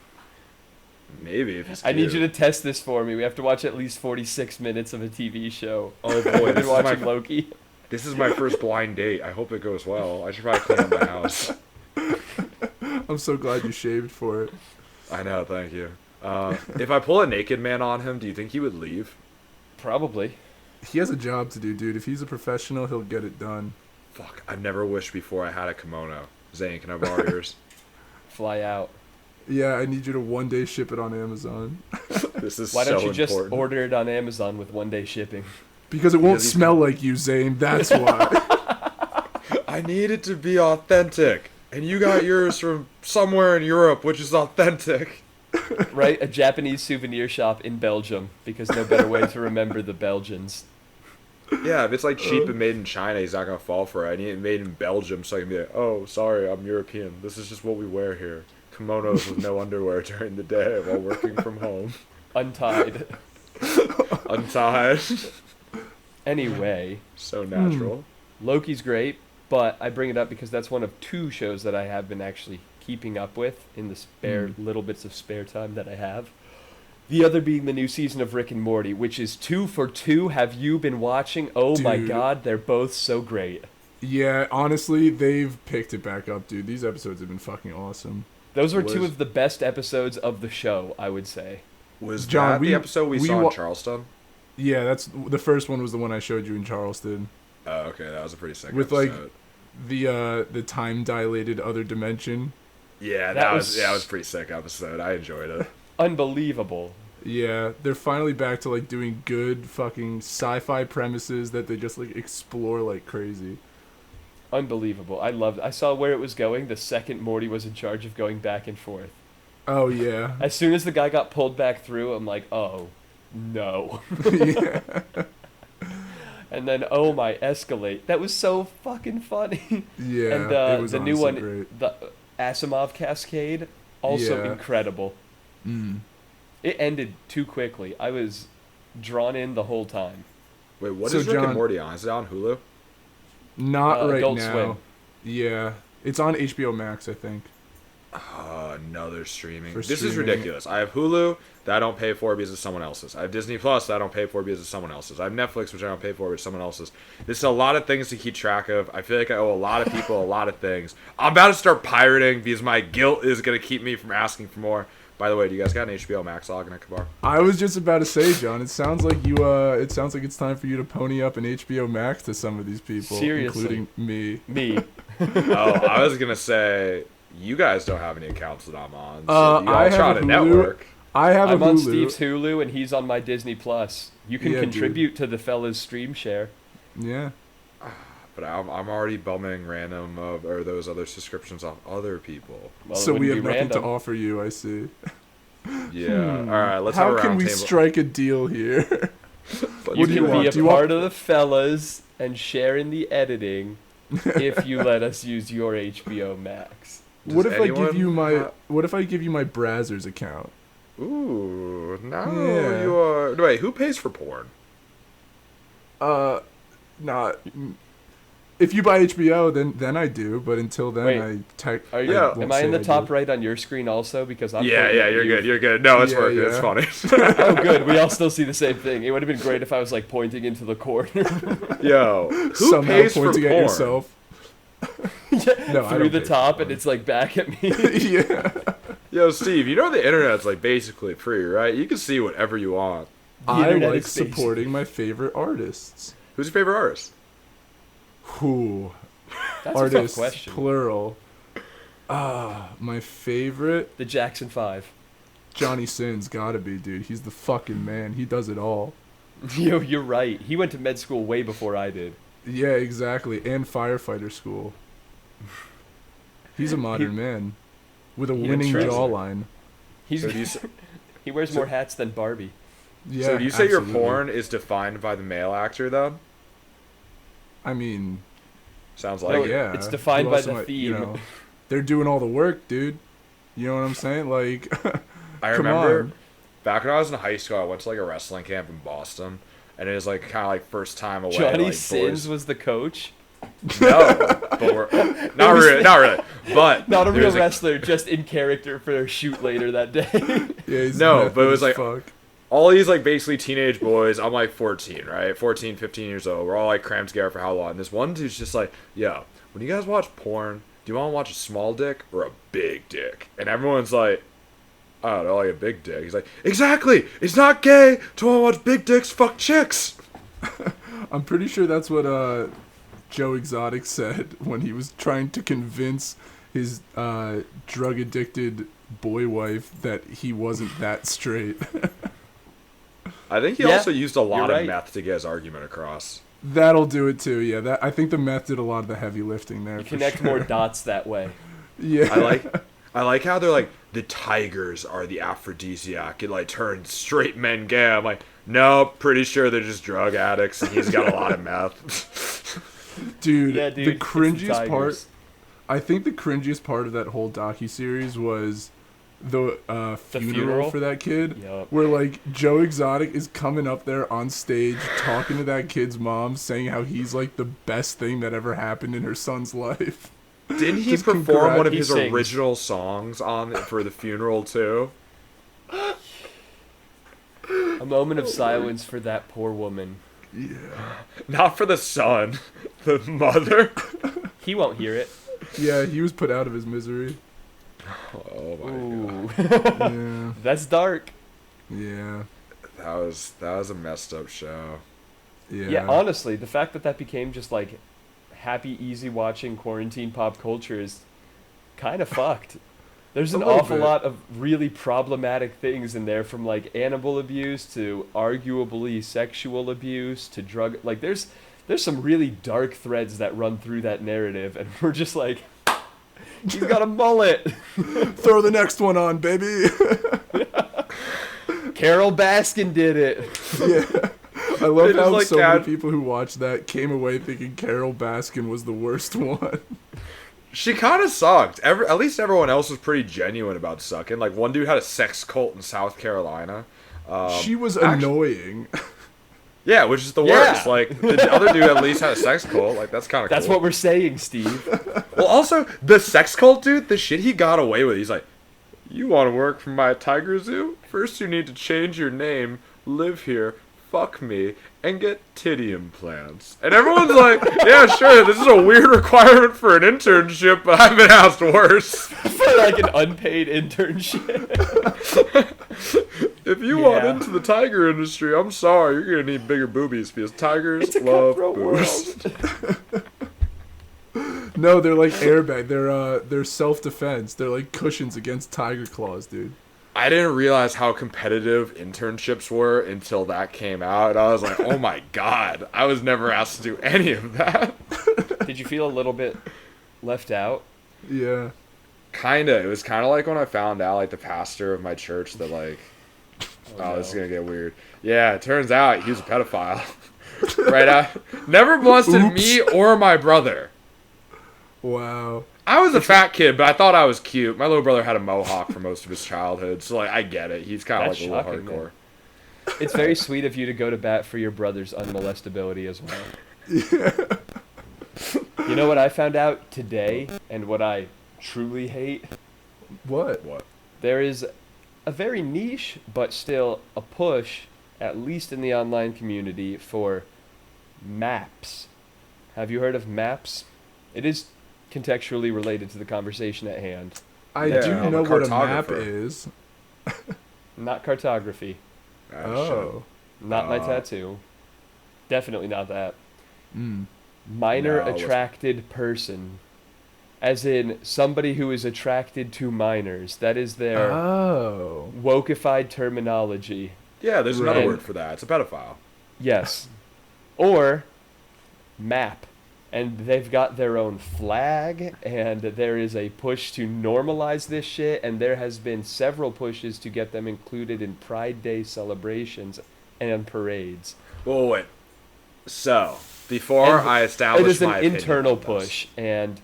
Maybe if it's I need cute. you to test this for me. We have to watch at least 46 minutes of a TV show. Oh boy, I've this been is watching my Loki. This is my first blind date. I hope it goes well. I should probably clean up my house. I'm so glad you shaved for it. I know, thank you. If I pull a naked man on him, do you think he would leave? Probably. He has a job to do, dude. If he's a professional, he'll get it done. Fuck, I've never wished before I had a kimono. Zane, can I borrow yours? Fly out. Yeah, I need you to one day ship it on Amazon. This is Why so don't you just important. order it on Amazon with 1 day shipping? Because it won't Because he's- smell like you, Zane. That's why. I need it to be authentic. And you got yours from somewhere in Europe, which is authentic. Right? A Japanese souvenir shop in Belgium, because no better way to remember the Belgians. Yeah, if it's like cheap and made in China, he's not gonna fall for it. I need it made in Belgium so I can be like, oh, sorry, I'm European. This is just what we wear here. Kimonos with no underwear during the day while working from home. Untied. Untied. Anyway, So natural. Loki's great, but I bring it up because that's one of 2 shows that I have been actually keeping up with in the spare little bits of spare time that I have. The other being the new season of Rick and Morty, which is 2 for 2. Have you been watching? Oh my Dude. god, they're both so great. Yeah, honestly, they've picked it back up, dude. These episodes have been fucking awesome. Those were 2 Was- of the best episodes of the show, I would say. Was John, that we- the episode we we saw in wa- Charleston? Yeah, that's the first one was the one I showed you in Charleston. Oh, okay, that was a pretty sick With, episode. The time dilated other dimension. Yeah, That that was- was a pretty sick episode. I enjoyed it. Unbelievable. Yeah, they're finally back to like doing good fucking sci-fi premises that they just like explore like crazy. Unbelievable. I saw where it was going the second Morty was in charge of going back and forth. Oh yeah. As soon as the guy got pulled back through, I'm like, oh, no. Yeah. And then, oh my, escalate. That was so fucking funny. Yeah. And it was the new honestly one, great. the Asimov Cascade, also Yeah. incredible. Mm. It ended too quickly. I was drawn in the whole time. Wait, what So, is Rick and John- Morty on? Is it on Hulu? Not right Adult now. Swim. Yeah. It's on HBO Max, I think. Another streaming. For This is streaming. ridiculous. I have Hulu that I don't pay for because it's someone else's. I have Disney Plus that I don't pay for because it's someone else's. I have Netflix which I don't pay for because it's someone else's. This is a lot of things to keep track of. I feel like I owe a lot of people a lot of things. I'm about to start pirating because my guilt is gonna keep me from asking for more. By the way, do you guys got an HBO Max login at Kabar? I was just about to say, John, it sounds like it sounds like it's time for you to pony up an HBO Max to some of these people, Seriously. including me. Me. Oh, I was gonna say you guys don't have any accounts that I'm on. So you I all have try a to Hulu. network. I have I'm a Hulu. on Steve's Hulu and he's on my Disney Plus. You can Yeah, dude. contribute to the fella's stream share. Yeah. But I'm already bumming random or those other subscriptions off other people. Well, it So we wouldn't have be nothing random. to offer you, I see. Yeah. All right. Let's How have a can round we table. strike a deal here? But You do can you want? be Do a you want- part of the fellas and share in the editing if you let us use your HBO Max. What Does if I give anyone you my have- What if I give you my Brazzers account? Ooh, now Yeah. you are. Wait, who pays for porn? Not. If you buy HBO, then I do. But until then, Wait, I Yeah. won't Am I in say the top do. right on your screen also? Because I'm Yeah, pointing yeah, at you're you. good. You're good. No, it's Yeah, working. It's yeah. funny. Oh, good. We all still see the same thing. It would have been great if I was like pointing into the corner. Yo, who Somehow pays for pointing porn? at yourself. No, I through don't the pay for top, porn. and it's like back at me. Yeah. Yo, Steve, you know the internet's like basically free, right? You can see whatever you want. The I internet like is basic. supporting my favorite artists. Who's your favorite artist? Who? That's a Artists, tough question. plural. My favorite? The Jackson 5. Johnny Sins, gotta be, dude. He's the fucking man. He does it all. Yo, you're right. He went to med school way before I did. Yeah, exactly. And firefighter school. He's a modern man. With a He winning didn't try. jawline. He's So do you s- he wears more hats than Barbie. Yeah, so do you say absolutely. your porn is defined by the male actor, though? I mean, Sounds No, like it. yeah. it's defined Who by else the am I- theme. they're doing all the work, dude. You know what I'm saying? Like, I come remember on. back when I was in high school, I went to like a wrestling camp in Boston, and it was like kind of like first time away. Johnny like, Sins boys- was the coach. No, but we're not really, not really. But Not a there real was, like, wrestler, just in character for their shoot later that day. Yeah, he's No, method but it was as like- fuck. all these like basically teenage boys. I'm like 14, right? 14, 15 years old. We're all like crammed together for how long? And this one dude's just like, yo, when you guys watch porn, do you want to watch a small dick or a big dick? And everyone's like, I don't know, like a big dick. He's like, exactly. It's not gay to want to watch big dicks fuck chicks. I'm pretty sure that's what Joe Exotic said when he was trying to convince his drug addicted boy wife that he wasn't that straight. I think he Yeah, also used a lot you're of right. meth to get his argument across. That'll do it too. Yeah, that I think the meth did a lot of the heavy lifting there. You for connect sure. more dots that way. Yeah, I like how they're like, the tigers are the aphrodisiac. It like turns straight men gay. I'm like, no, pretty sure they're just drug addicts and he's got a lot of meth. dude. Yeah, dude. The it's cringiest part. Tigers. I think the cringiest part of that whole docuseries was the funeral funeral? for that kid. Yup. Where like Joe Exotic is coming up there on stage talking to that kid's mom, saying how he's like the best thing that ever happened in her son's life. Didn't he Just perform one of He his sings. original songs on for the funeral too? A moment of silence for that poor woman. Yeah. Not for the son, the mother. He won't hear it. Yeah, he was put out of his misery. Oh my Ooh. Yeah. That's dark. Yeah. god, that was a messed up show. Yeah. Yeah, honestly, the fact that that became just like happy, easy watching quarantine pop culture is kind of fucked. There's A an little awful bit. lot of really problematic things in there, from like animal abuse to arguably sexual abuse to drug. Like there's some really dark threads that run through that narrative, and we're just like, he's got a mullet. Throw the next one on, baby. Carol Baskin did it. Yeah. I love They just, how like, so many add- people who watched that came away thinking Carol Baskin was the worst one. She kind of sucked. At least everyone else was pretty genuine about sucking. Like one dude had a sex cult in South Carolina. She was actu- annoying. Yeah, which is the Yeah. worst. Like the other dude at least had a sex cult. Like that's kind of That's cool. what we're saying, Steve. Well, also the sex cult dude, the shit he got away with. He's like, you want to work for my tiger zoo? First, you need to change your name, live here, fuck me, and get titty implants. And everyone's like, yeah, sure, this is a weird requirement for an internship, but I've been asked worse. For like an unpaid internship. If you want Yeah. into the tiger industry, I'm sorry, you're gonna need bigger boobies because tigers It's a love cutthroat boobs. world. No, they're like airbag. They're self-defense. They're like cushions against tiger claws, dude. I didn't realize how competitive internships were until that came out, and I was like, oh my god, I was never asked to do any of that. Did you feel a little bit left out? Yeah. Kinda. It was kind of like when I found out, like, the pastor of my church that, like, oh, this is no. gonna get weird. Yeah, it turns out he was a pedophile. Right out. Never molested Oops. me or my brother. Wow. I was a fat kid, but I thought I was cute. My little brother had a mohawk for most of his childhood, so, like, I get it. He's kind of, like, That's a little shocking, hardcore. man. It's very sweet of you to go to bat for your brother's unmolestability as well. Yeah. You know what I found out today, and what I truly hate? What? What? There is a very niche, but still a push, at least in the online community, for maps. Have you heard of maps? It is contextually related to the conversation at hand. I Yeah, do I'm know a what a map cartographer. is. Not cartography. Oh. Not my tattoo. Definitely not that. Mm. Minor No, it was- attracted person. As in, somebody who is attracted to minors. That is their Oh. wokeified terminology. Yeah, there's another Right. word for that. It's a pedophile. Yes. Or map. And they've got their own flag, and there is a push to normalize this shit, and there has been several pushes to get them included in Pride Day celebrations and parades. Well, wait. So, before And I It establish is an my opinion internal on this- push, and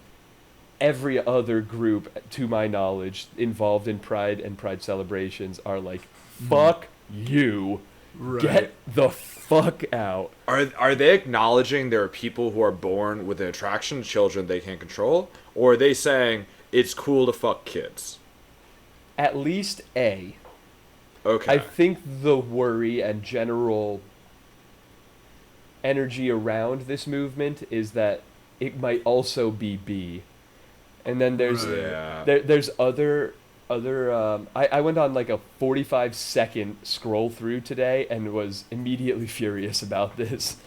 every other group, to my knowledge, involved in Pride and Pride celebrations are like, fuck you. Right. Get the fuck out. Are they acknowledging there are people who are born with an attraction to children they can't control? Or are they saying it's cool to fuck kids? At least A. Okay. I think the worry and general energy around this movement is that it might also be B. And then there's Right. Yeah. there's other I went on like a 45-second scroll through today and was immediately furious about this.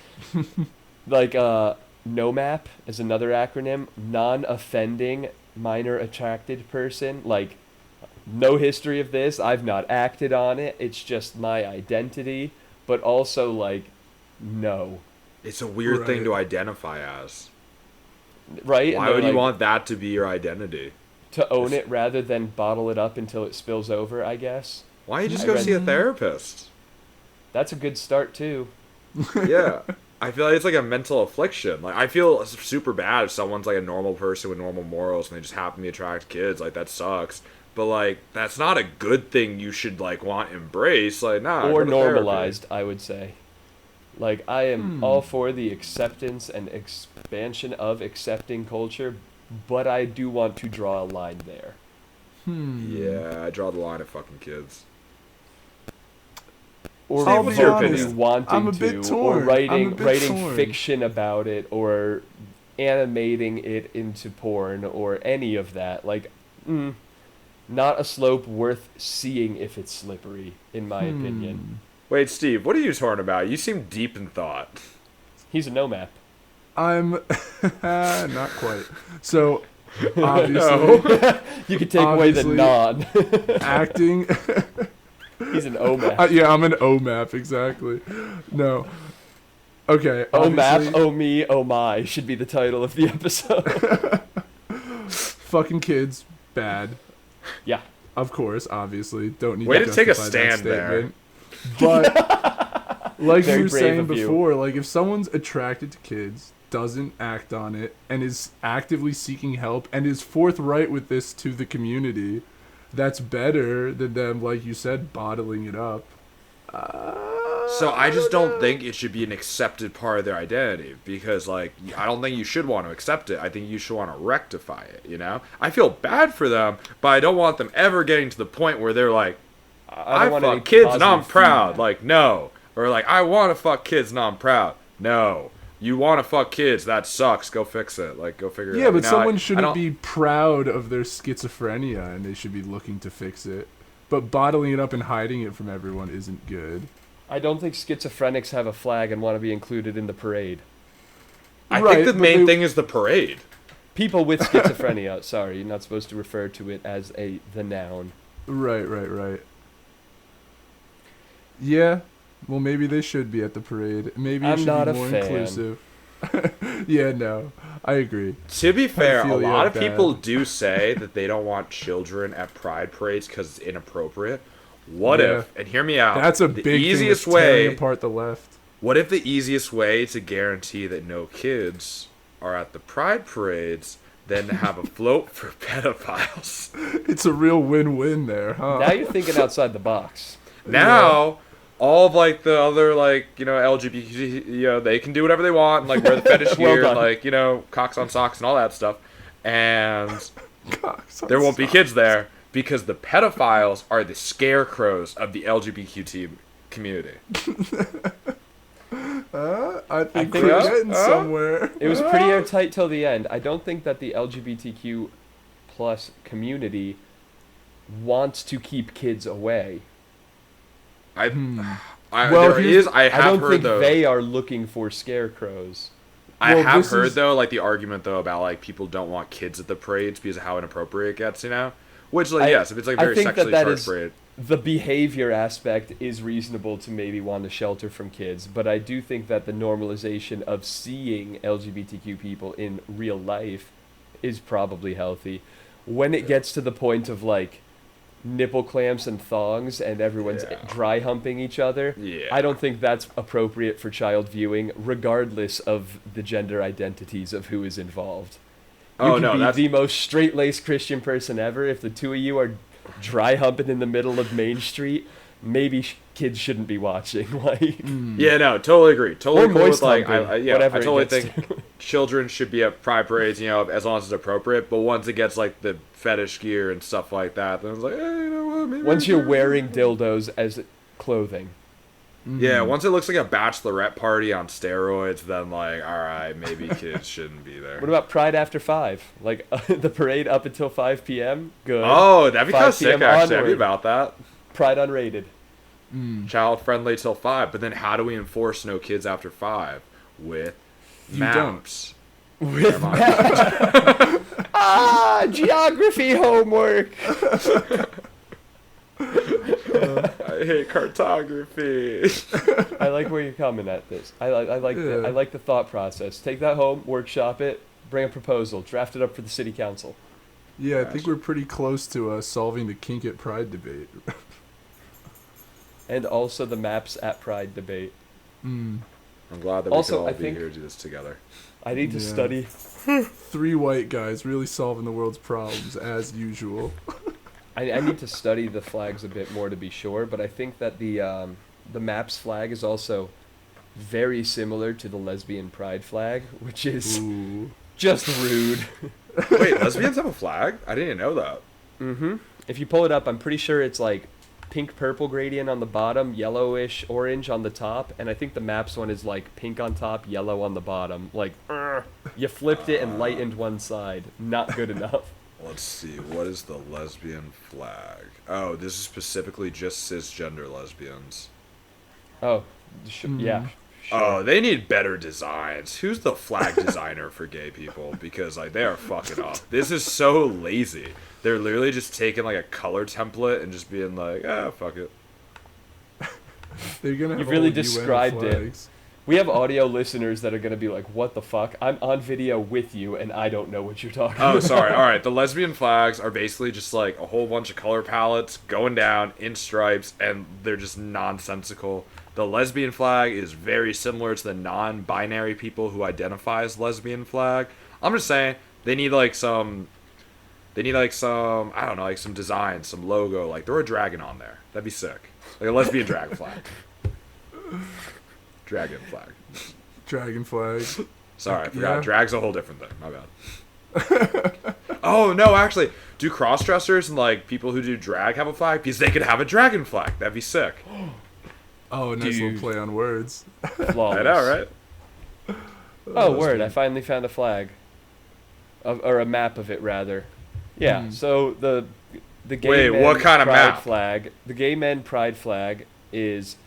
Like NOMAP is another acronym, non-offending minor attracted person. Like, no history of this, I've not acted on it, it's just my identity, but also like, no. It's a weird Right. thing to identify as. Right? Why And would they're you like, want that to be your identity? to own it rather than bottle it up until it spills over, I guess. Why don't you just I go read- see a therapist? That's a good start too. Yeah. I feel like it's like a mental affliction. Like, I feel super bad if someone's like a normal person with normal morals and they just happen to attract kids. Like, that sucks. But like, that's not a good thing you should like want embrace. Like, nah. Or go to therapy. normalized, I would say. Like, I am all for the acceptance and expansion of accepting culture, but I do want to draw a line there. Yeah, I draw the line at fucking kids. Or Steve, what's your vocally opinion? wanting I'm a to, bit or torn. I'm a writing bit torn. fiction about it, or animating it into porn, or any of that. Like, not a slope worth seeing if it's slippery, in my opinion. Wait, Steve, what are you torn about? You seem deep in thought. He's a no-map. I'm not quite. So obviously No. You could take away the Obviously- non. acting. He's an O-map. Yeah, I'm an OMAP exactly. No. Okay. O-map, obviously, oh me, oh my should be the title of the episode. fucking kids bad. Yeah. Of course, obviously. Don't need Way to to take a justify that stand there. statement. But like Very we were brave saying of you. before, like if someone's attracted to kids, doesn't act on it, and is actively seeking help and is forthright with this to the community, that's better than them, like you said, bottling it up. So I just don't think it should be an accepted part of their identity because, like, I don't think you should want to accept it. I think you should want to rectify it, you know? I feel bad for them, but I don't want them ever getting to the point where they're like, I don't want any fuck kids and I'm positive proud. feedback. Like, no. Or like, I want to fuck kids and I'm proud. No. You want to fuck kids, that sucks. Go fix it. Like, go figure it Yeah, out. but You know, someone I shouldn't don't- be proud of their schizophrenia, and they should be looking to fix it. But bottling it up and hiding it from everyone isn't good. I don't think schizophrenics have a flag and want to be included in the parade. I Right, think the but main they- thing is the parade. People with schizophrenia, sorry, you're not supposed to refer to it as the noun. Right. Yeah, well, maybe they should be at the parade. Maybe it I'm should not be a more fan. inclusive. Yeah, no, I agree. To be fair, a feel you lot on of people that. do say that they don't want children at pride parades because it's inappropriate. What Yeah. if, and hear me out, That's a the big easiest thing that's tearing way, apart the left. what if the easiest way to guarantee that no kids are at the pride parades than to have a float for pedophiles? It's a real win-win there, huh? Now you're thinking outside the box. Now, all of like the other like, you know, LGBT, you know, they can do whatever they want and like wear the fetish Well gear, done. like, you know, cocks on socks and all that stuff. And Cocks on there won't be socks. kids there because the pedophiles are the scarecrows of the LGBT community. I think think we're it was- getting somewhere. It was pretty airtight till the end. I don't think that the LGBTQ plus community wants to keep kids away. I Well, there here's- is. I I have don't heard think though. they are looking for scarecrows. I Well, have this heard is- though, like the argument though about like people don't want kids at the parades because of how inappropriate it gets, you know. Which like yes, if it's like I very think that sexually that charged is- parade. The behavior aspect is reasonable to maybe want to shelter from kids, but I do think that the normalization of seeing LGBTQ people in real life is probably healthy. When it gets to the point of like nipple clamps and thongs and everyone's Yeah. dry humping each other, Yeah. I don't think that's appropriate for child viewing, regardless of the gender identities of who is involved. You Oh can no, be that's the most straight-laced Christian person ever. If the two of you are dry humping in the middle of Main Street, maybe kids shouldn't be watching. Like, yeah, no, totally agree. Totally or cool with moist like humping, yeah, whatever I it totally gets think children should be at pride parades, you know, as long as it's appropriate. But once it gets like the fetish gear and stuff like that, then it's like, hey, you know what? Maybe once you're wearing dildos as clothing. yeah, once it looks like a bachelorette party on steroids, then like, all right, maybe kids shouldn't be there. What about Pride after 5? Like, the parade up until 5 p.m.? Good. Oh, that'd be 5 kind of sick, p.m. actually. I'd be onward. about that. Pride unrated. Child friendly till 5, but then how do we enforce no kids after 5? With You maps. With Never mind. geography homework. I hate cartography. I like where you're coming at this. I like Yeah. I like the thought process. Take that home, workshop it, bring a proposal, draft it up for the city council. Yeah, I think we're pretty close to solving the kink at Pride debate. And also the maps at Pride debate. Mm. I'm glad that Also, we could all I be think- here to do this together. I need to Yeah. study. 3 white guys really solving the world's problems as usual. I need to study the flags a bit more to be sure, but I think that the maps flag is also very similar to the lesbian pride flag, which is Ooh. just rude. Wait, lesbians have a flag? I didn't even know that. Mm-hmm. If you pull it up, I'm pretty sure it's like pink purple gradient on the bottom, yellowish orange on the top, and I think the maps one is like pink on top, yellow on the bottom. Like, you flipped it and lightened one side. Not good enough. Let's see, what is the lesbian flag? Oh, this is specifically just cisgender lesbians. Oh, yeah. Sure. Oh, they need better designs. Who's the flag designer for gay people? Because like they are fucking up. This is so lazy. They're literally just taking like a color template and just being like, ah, fuck it. They're gonna have You've really all UN described it. flags. We have audio listeners that are going to be like, what the fuck? I'm on video with you, and I don't know what you're talking Oh, about. sorry. All right. The lesbian flags are basically just like a whole bunch of color palettes going down in stripes, and they're just nonsensical. The lesbian flag is very similar to the non-binary people who identify as lesbian flag. I'm just saying they need like some, I don't know, like some design, some logo. Like throw a dragon on there. That'd be sick. Like a lesbian drag flag. Dragon flag. Dragon flag. Sorry, I forgot. Yeah. Drag's a whole different thing. My bad. Oh, no, actually, do cross-dressers and, like, people who do drag have a flag? Because they could have a dragon flag. That'd be sick. Oh, a nice little Dude. play on words. Flawless. I know, right? Oh, word. I finally found a flag. Or a map of it, rather. Yeah, so the gay Wait, men what kind of pride map? flag, the gay men pride flag is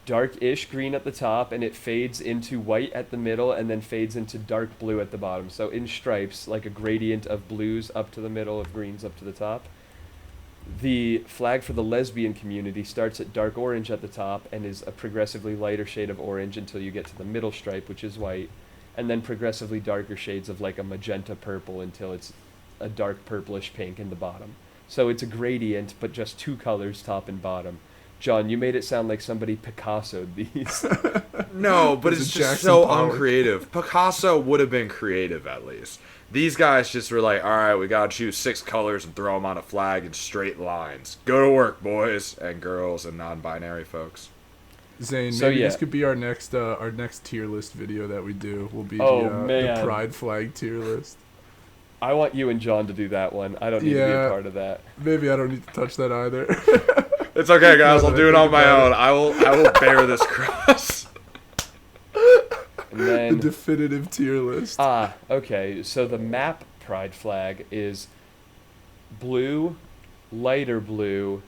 dark-ish green at the top, and it fades into white at the middle, and then fades into dark blue at the bottom. So in stripes, like a gradient of blues up to the middle, of greens up to the top. The flag for the lesbian community starts at dark orange at the top and is a progressively lighter shade of orange until you get to the middle stripe, which is white, and then progressively darker shades of like a magenta purple until it's a dark purplish pink in the bottom. So it's a gradient, but just 2 colors, top and bottom. John, you made it sound like somebody Picasso'd these. No, but There's it's a just Jackson so Pollock. uncreative. Picasso would have been creative, at least. These guys just were like, all right, we gotta choose 6 colors and throw them on a flag in straight lines. Go to work, boys and girls and non-binary folks. Zane, So, maybe yeah. this could be our next tier list video that we do. Will be Oh, the man. pride flag tier list. I want you and John to do that one. I don't need to be Yeah. a part of that. Maybe I don't need to touch that either. It's okay, guys. Now I'll that do I it on think my about own. I will bear this cross. The then definitive tier list. okay. So the map pride flag is blue, lighter blue,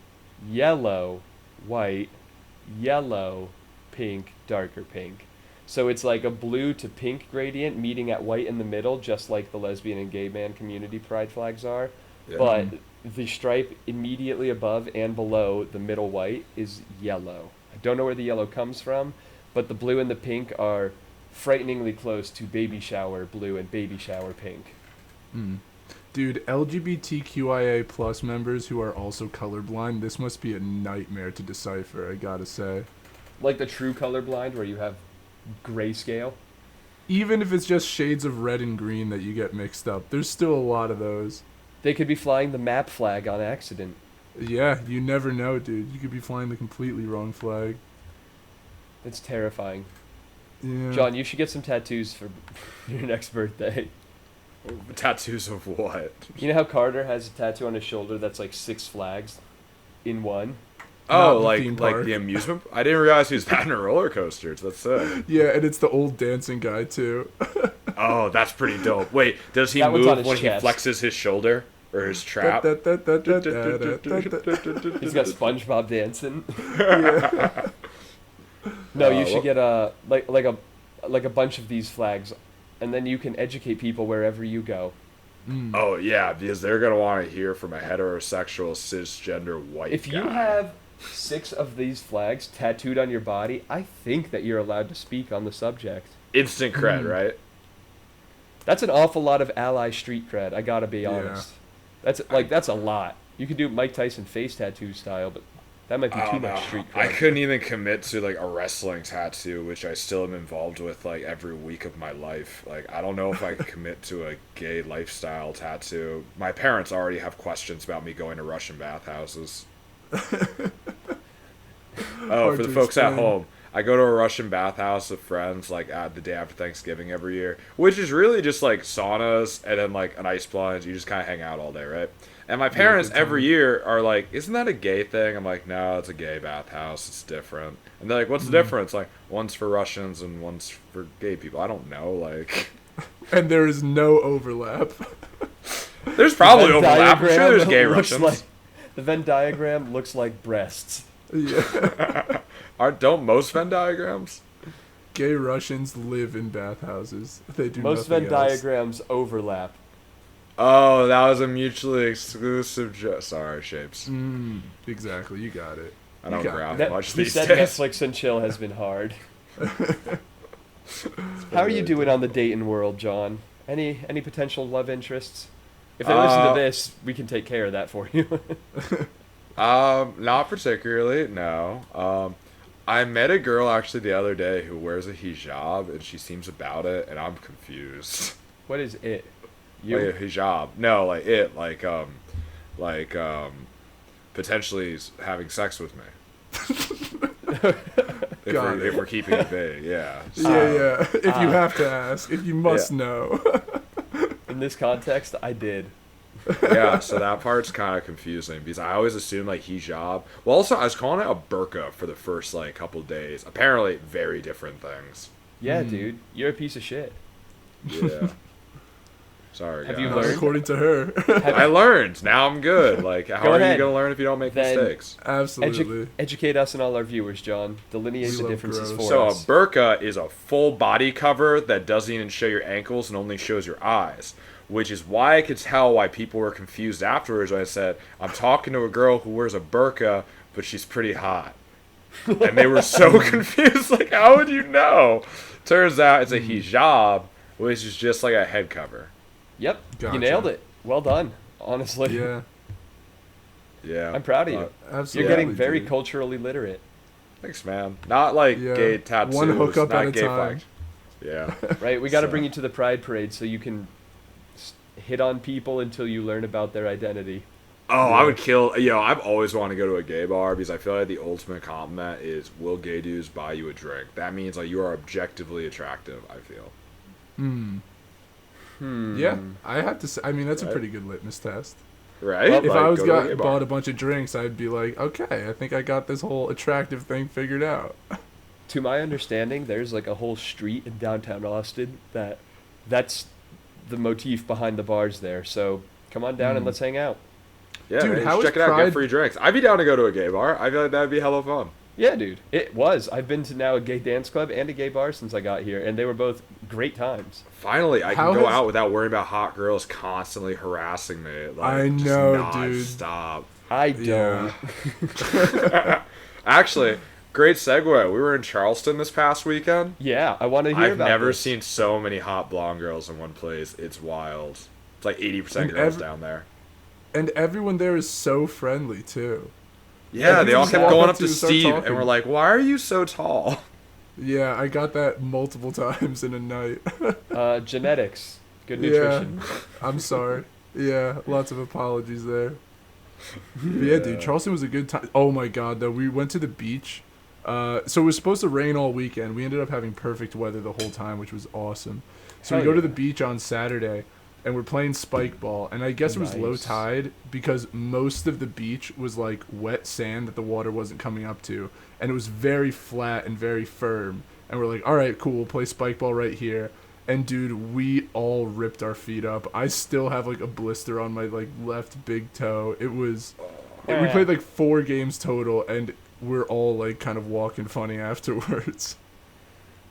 yellow, white, yellow, pink, darker pink. So it's like a blue to pink gradient meeting at white in the middle, just like the lesbian and gay man community pride flags are. Yeah. But the stripe immediately above and below the middle white is yellow. I don't know where the yellow comes from, but the blue and the pink are frighteningly close to baby shower blue and baby shower pink. Dude, LGBTQIA plus members who are also colorblind, this must be a nightmare to decipher, I gotta say. Like the true colorblind where you have grayscale. Even if it's just shades of red and green that you get mixed up, there's still a lot of those. They could be flying the map flag on accident. Yeah, you never know, dude. You could be flying the completely wrong flag. It's terrifying. Yeah. John, you should get some tattoos for your next birthday. Tattoos of what? You know how Carter has a tattoo on his shoulder that's like 6 flags in one? Oh, Not the like theme park. the amusement. I didn't realize he was patting a roller coasters. That's sick. Yeah, and it's the old dancing guy, too. Oh, that's pretty dope. Wait, does he That one's on move his when chest. he flexes his shoulder or his trap? He's got SpongeBob dancing. Yeah. No, you should get a bunch of these flags, and then you can educate people wherever you go. Oh yeah, because they're gonna want to hear from a heterosexual cisgender white If guy. you have 6 of these flags tattooed on your body, I think that you're allowed to speak on the subject. Instant cred, right? That's an awful lot of ally street cred, I gotta be honest. That's a lot. You could do Mike Tyson face tattoo style, but that might be too much street cred. I couldn't even commit to like a wrestling tattoo, which I still am involved with like every week of my life. Like I don't know if I could commit to a gay lifestyle tattoo. My parents already have questions about me going to Russian bathhouses. For the folks at home, I go to a Russian bathhouse with friends like the day after Thanksgiving every year, which is really just like saunas and then like an ice plunge. You just kind of hang out all day, right? And my parents every year are like, "Isn't that a gay thing?" I'm like, "No, it's a gay bathhouse. It's different." And they're like, "What's the difference?" Like, one's for Russians and one's for gay people. I don't know. Like, And there is no overlap. there's probably Venn overlap. I'm sure diagram there's gay looks Russians. the Venn diagram looks like breasts. Yeah. Don't most Venn diagrams? Gay Russians live in bathhouses. They do Most nothing Venn else. diagrams overlap. Oh, that was a mutually exclusive Sorry, Shapes. Exactly, you got it. I don't got graph Net- much he these said days. Netflix and chill has been hard. How are you doing on the dating world, John? Any potential love interests? If they listen to this, we can take care of that for you. Not particularly, no. I met a girl actually the other day who wears a hijab and she seems about it and I'm confused. What is it? You? Like a hijab. No, like it, like potentially having sex with me. If we're keeping it vague, yeah. Yeah. If you have to ask, if you must know. In this context, I did. Yeah, so that part's kind of confusing because I always assume like hijab. Well, also I was calling it a burqa for the first like couple days. Apparently, very different things. Yeah, dude, you're a piece of shit. Yeah. Sorry. Have guys. you learned? According to her. I learned. Now I'm good. Like, how Go are ahead. you gonna learn if you don't make Then- mistakes? Absolutely. Educate us and all our viewers, John. Delineate We the love differences gross. for So a us. burqa is a full body cover that doesn't even show your ankles and only shows your eyes, which is why I could tell why people were confused afterwards when I said, I'm talking to a girl who wears a burqa, but she's pretty hot. And they were so confused, like, how would you know? Turns out it's a hijab, which is just like a head cover. Yep, Gotcha. you nailed it. Well done, honestly. Yeah. Yeah. I'm proud of you. Absolutely. You're getting very dude. culturally literate. Thanks, man. Not like Yeah. gay tattoos. One hookup not at a gay time. flags. Yeah. Right, we got to So- bring you to the Pride Parade so you can hit on people until you learn about their identity. Oh, I would kill. I've always wanted to go to a gay bar because I feel like the ultimate compliment is, will gay dudes buy you a drink? That means like you are objectively attractive, I feel. Yeah, I have to say, I mean, that's a Right. pretty good litmus test. Right? If Like, I was go to a gay bar. bought a bunch of drinks, I'd be like, okay, I think I got this whole attractive thing figured out. To my understanding, there's like a whole street in downtown Austin that's the motif behind the bars there. So come on down and let's hang out. Yeah, Dude, man, how just is check it out. Pride- Get free drinks. I'd be down to go to a gay bar. I feel like that'd be hella fun. Yeah, dude. It was. I've been to now a gay dance club and a gay bar since I got here, and they were both great times. Finally, I How can go has- out without worrying about hot girls constantly harassing me. Like, I just know, dude. Stop. I don't. Yeah. Actually, great segue. We were in Charleston this past weekend. Yeah, I want to hear I've about never this. seen so many hot blonde girls in one place. It's wild. It's like 80% And girls down there. And everyone there is so friendly too. Yeah, they people all just kept walk going up up to to you and start Steve talking. and were like, "Why are you so tall?" Yeah, I got that multiple times in a night. Genetics. Good Yeah. nutrition. I'm sorry. Yeah, lots of apologies there. But yeah, dude, Charleston was a good time. Oh my god, though, we went to the beach. So it was supposed to rain all weekend. We ended up having perfect weather the whole time, which was awesome. So we Hell go to yeah. the beach on Saturday, and we're playing spike ball. And I guess it was low Nice. tide because most of the beach was like wet sand that the water wasn't coming up to. And it was very flat and very firm. And we're like, all right, cool, we'll play spike ball right here. And dude, we all ripped our feet up. I still have like a blister on my like left big toe. It was, we played like 4 games total, and we're all like kind of walking funny afterwards.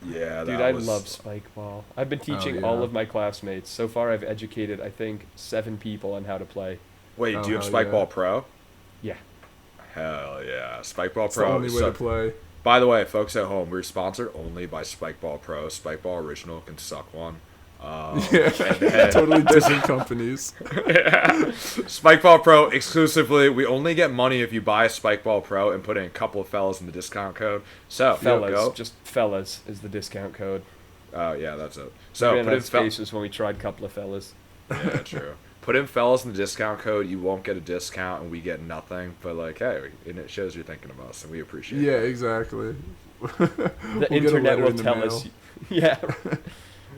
Yeah, Dude, that I was... love spike ball. I've been teaching yeah. all of my classmates. So far, I've educated, I think, 7 people on how to play. Wait, Oh, do you have hell Spike yeah. Ball Pro? Yeah. Hell yeah, Spike Ball It's the Pro. only way So- to play. By the way, folks at home, we're sponsored only by Spike Ball Pro. Spike Ball Original can suck one. Yeah, and then- totally different companies. Yeah. Spike Ball Pro exclusively. We only get money if you buy Spike Ball Pro and put in a couple of fellas in the discount code. So Fellas. go. Just fellas is the discount code. Oh yeah, that's it. We So ran put out in of spaces when we tried couple of fellas. Yeah, true. Put in fellas in the discount code. You won't get a discount, and we get nothing. But like, hey, and it shows you're thinking of us, and we appreciate Yeah, it. exactly. The internet will tell us. Yeah.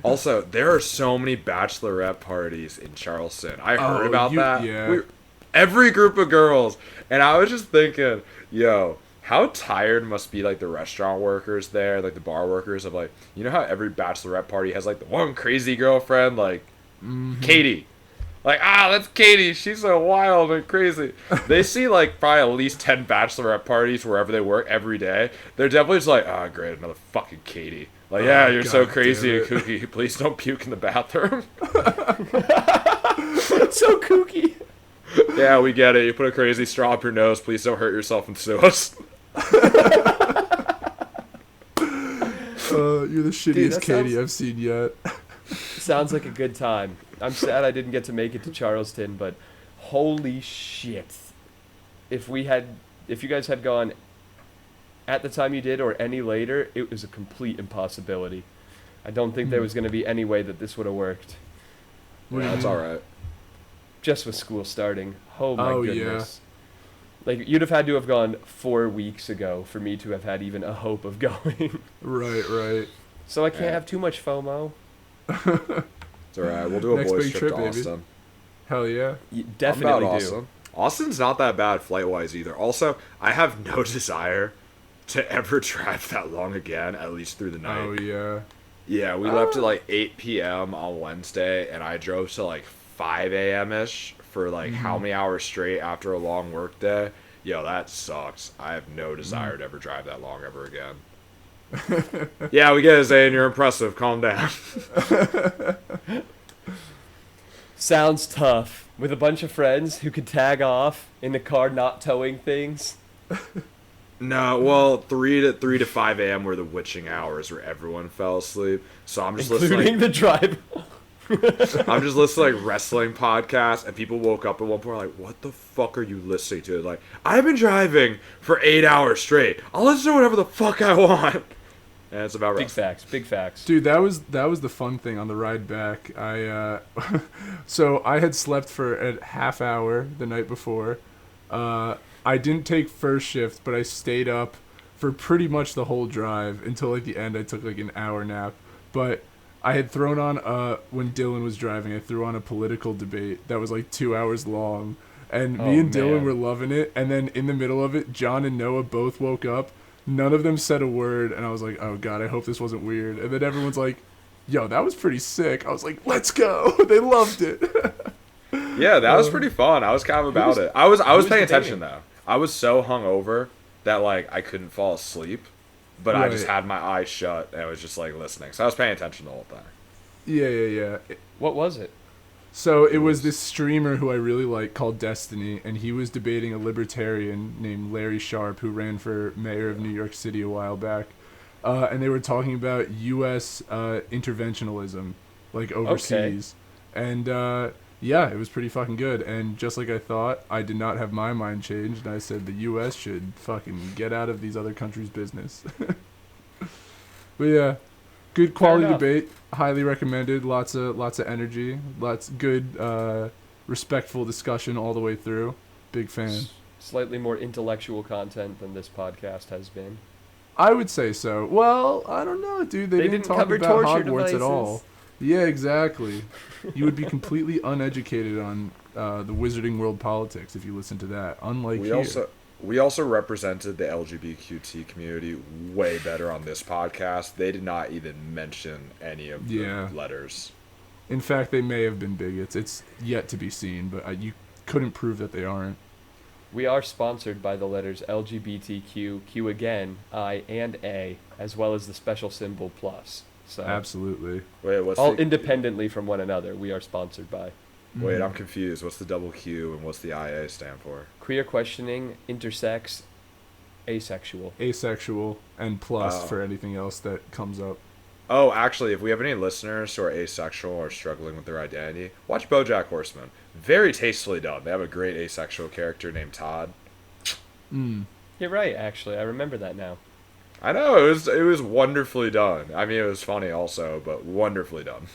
Also, there are so many bachelorette parties in Charleston. I heard Oh, about that. yeah. Every group of girls, and I was just thinking, yo, how tired must be like the restaurant workers there, like the bar workers of like, you know how every bachelorette party has like the one crazy girlfriend, like Katie. Like, that's Katie. She's so wild and crazy. They see, like, probably at least 10 bachelorette parties wherever they work every day. They're definitely just like, great, another fucking Katie. Like, yeah, you're so God crazy damn and kooky. Please don't puke in the bathroom. It's so kooky. Yeah, we get it. You put a crazy straw up your nose. Please don't hurt yourself and sue us. You're the shittiest that Katie sounds- I've seen yet. Sounds like a good time. I'm sad I didn't get to make it to Charleston, but holy shit. If you guys had gone at the time you did or any later, it was a complete impossibility. I don't think there was going to be any way that this would have worked. Yeah, that's all right. Just with school starting. Oh my Oh, yeah. goodness. Like, you'd have had to have gone 4 weeks ago for me to have had even a hope of going. Right. So I can't Yeah. have too much FOMO. It's all right. We'll do a Next boys big trip trip, to baby. Austin. Hell yeah. You I'm about definitely do. Austin. Austin's not that bad flight-wise either. Also, I have no desire to ever drive that long again, at least through the night. Oh yeah. Yeah, we left at like 8 p.m. on Wednesday, and I drove to like 5 a.m.-ish for like how many hours straight after a long work day. Yo, that sucks. I have no desire to ever drive that long ever again. Yeah, we get it, Zane. You're impressive. Calm down. Sounds tough. With a bunch of friends who could tag off in the car not towing things. No, well, 3 to 5 a.m. were the witching hours where everyone fell asleep. So I'm just Including listening. the driver. I'm just listening to like wrestling podcasts, and people woke up at one point like, "What the fuck are you listening to?" Like, I've been driving for 8 hours straight. I'll listen to whatever the fuck I want. And it's about Big wrestling. facts. Big facts. Dude, that was the fun thing on the ride back. So I had slept for a half hour the night before. I didn't take first shift, but I stayed up for pretty much the whole drive until like the end. I took like an hour nap, but I had thrown on when Dylan was driving. I threw on a political debate that was like 2 hours long, and me Oh, and Dylan man. were loving it. And then in the middle of it, John and Noah both woke up. None of them said a word, and I was like, oh god, I hope this wasn't weird. And then everyone's like, yo, that was pretty sick. I was like, let's go. They loved it. Yeah, that was pretty fun. I was kind of about it. I was paying attention though. I was so hungover that like I couldn't fall asleep, but I just had my eyes shut and I was just like listening. So I was paying attention the whole time. Yeah. What was it? So it was this streamer who I really like called Destiny, and he was debating a libertarian named Larry Sharp who ran for mayor of New York City a while back. And they were talking about U.S. Interventionalism, like overseas. Okay. And yeah, it was pretty fucking good. And just like I thought, I did not have my mind changed, and I said the U.S. should fucking get out of these other countries' business. But yeah, good quality debate. Highly recommended. Lots of energy. Lots good, respectful discussion all the way through. Big fan. Slightly more intellectual content than this podcast has been. I would say so. Well, I don't know, dude. They didn't talk about Hogwarts devices at all. Yeah, exactly. You would be completely uneducated on the Wizarding World politics if you listen to that. Unlike we also represented the LGBTQ community way better on this podcast. They did not even mention any of the letters. In fact, they may have been bigots. It's yet to be seen, but you couldn't prove that they aren't. We are sponsored by the letters LGBTQ, Q again, I, and A, as well as the special symbol plus. So absolutely. Wait, what's all independently from one another, we are sponsored by. Wait, I'm confused. What's the double Q and what's the IA stand for? Queer questioning, intersex, asexual. Asexual, and plus for anything else that comes up. Oh, actually, if we have any listeners who are asexual or struggling with their identity, watch BoJack Horseman. Very tastefully done. They have a great asexual character named Todd. You're right, actually. I remember that now. I know, it was wonderfully done. I mean, it was funny also, but wonderfully done.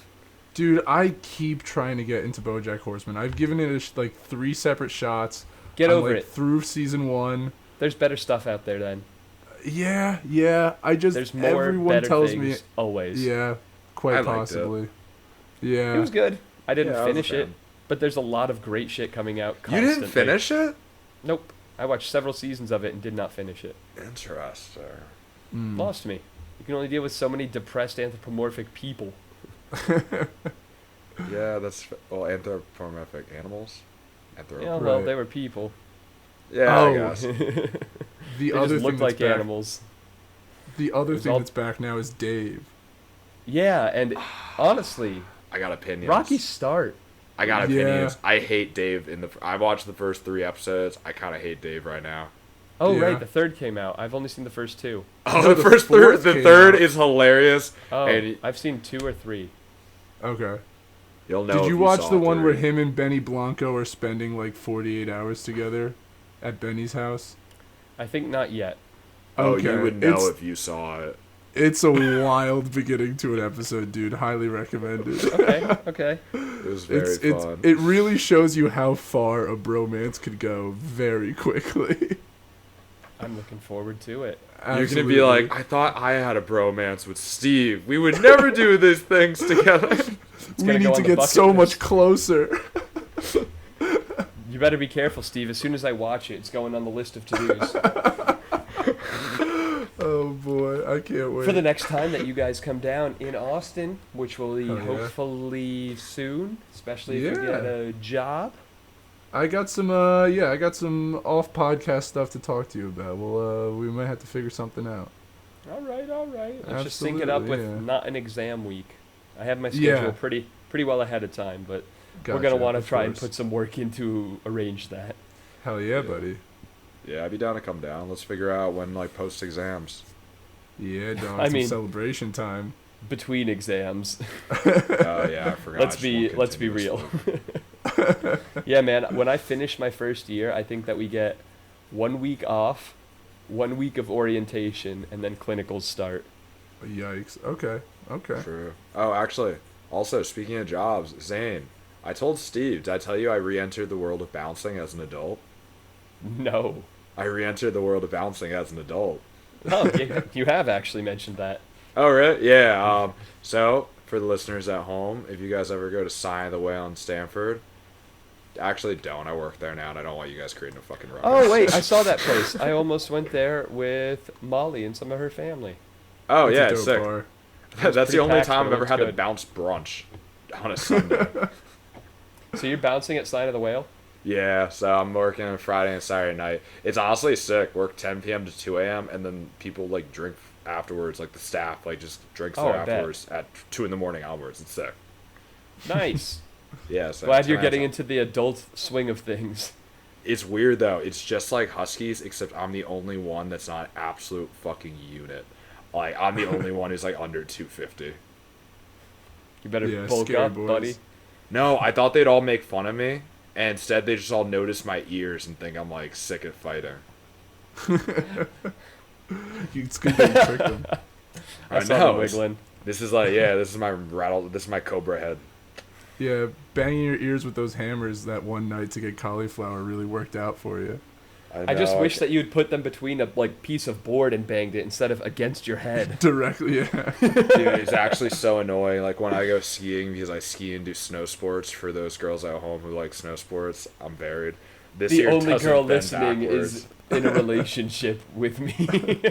Dude, I keep trying to get into BoJack Horseman. I've given it like 3 separate shots. Get over it. Through season 1. There's better stuff out there then. Yeah. I just there's more everyone better tells things, me always. Yeah, quite possibly. Yeah. It was good. I didn't finish it, but there's a lot of great shit coming out constantly. You didn't finish it? Nope. I watched several seasons of it and did not finish it. Interesting. Lost me. You can only deal with so many depressed anthropomorphic people. Yeah, that's anthropomorphic animals. Yeah, well, they were people. Yeah, I guess. The they other just looked thing like back, animals. The other thing that's back now is Dave. Yeah, and honestly, I got opinions. Rocky start. I got opinions. I hate Dave I watched the first 3 episodes. I kind of hate Dave right now. Oh, right, the 3rd came out. I've only seen the first 2. Oh, no, the third is hilarious. Oh, I've seen 2 or 3. Okay. You'll know. Did you watch the one where him and Benny Blanco are spending like 48 hours together at Benny's house? I think not yet. Oh, you would know if you saw it. It's a wild beginning to an episode, dude. Highly recommended. Okay. It was very fun. It really shows you how far a bromance could go very quickly. I'm looking forward to it. Absolutely. You're going to be like, I thought I had a bromance with Steve. We would never do these things together. We need to get so much closer. You better be careful, Steve. As soon as I watch it, it's going on the list of to-dos. Oh, boy. I can't wait. For the next time that you guys come down in Austin, which will be hopefully soon, especially if you get a job. I got some off podcast stuff to talk to you about. Well, we might have to figure something out. All right. Let's just sync it up with not an exam week. I have my schedule pretty well ahead of time, but we're gonna want to try and put some work in to arrange that. Hell yeah, buddy. Yeah, I'd be down to come down. Let's figure out when post exams. Yeah, dog. Some celebration time between exams. Oh yeah, I forgot. Let's be real. Yeah, man. When I finish my first year, I think that we get 1 week off, 1 week of orientation, and then clinicals start. Yikes. Okay. True. Oh, actually, also speaking of jobs, Zane, I told Steve. Did I tell you I re-entered the world of bouncing as an adult? No. I re-entered the world of bouncing as an adult. Oh, you have actually mentioned that. Oh, really? Yeah. So, for the listeners at home, if you guys ever go to Sign of the Whale in Stanford, actually don't. I work there now, and I don't want you guys creating a fucking ruckus. Oh wait, I saw that place. I almost went there with Molly and some of her family. Oh It's yeah, a dope it's sick. bar. That's pretty the only packed, time but I've it ever had looks to good. bounce brunch on a Sunday. So you're bouncing at Sign of the Whale? Yeah, so I'm working on Friday and Saturday night. It's honestly sick. Work 10 p.m. to 2 a.m. and then people like drink afterwards. Like the staff like just drinks Oh, there I bet. afterwards at 2 in the morning onwards. It's sick. Nice. Yeah, so Glad you're 10 getting a.m. into the adult swing of things. It's weird though. It's just like Huskies, except I'm the only one that's not an absolute fucking unit. Like I'm the only one who's like under 250. You better Yeah, bulk scary up, boys. buddy. No, I thought they'd all make fun of me, and instead they just all notice my ears and think I'm like sick at fighting. It's good that you tricked them. I saw know, them wiggling. This is like, yeah, this is my rattle. This is my cobra head. Yeah, banging your ears with those hammers that one night to get cauliflower really worked out for you. I just know, wish that you'd put them between a like piece of board and banged it instead of against your head. Directly, yeah. Dude, it's actually so annoying. Like when I go skiing, because I ski and do snow sports. For those girls at home who like snow sports, I'm buried. This The year only doesn't girl bend listening backwards. is in a relationship with me.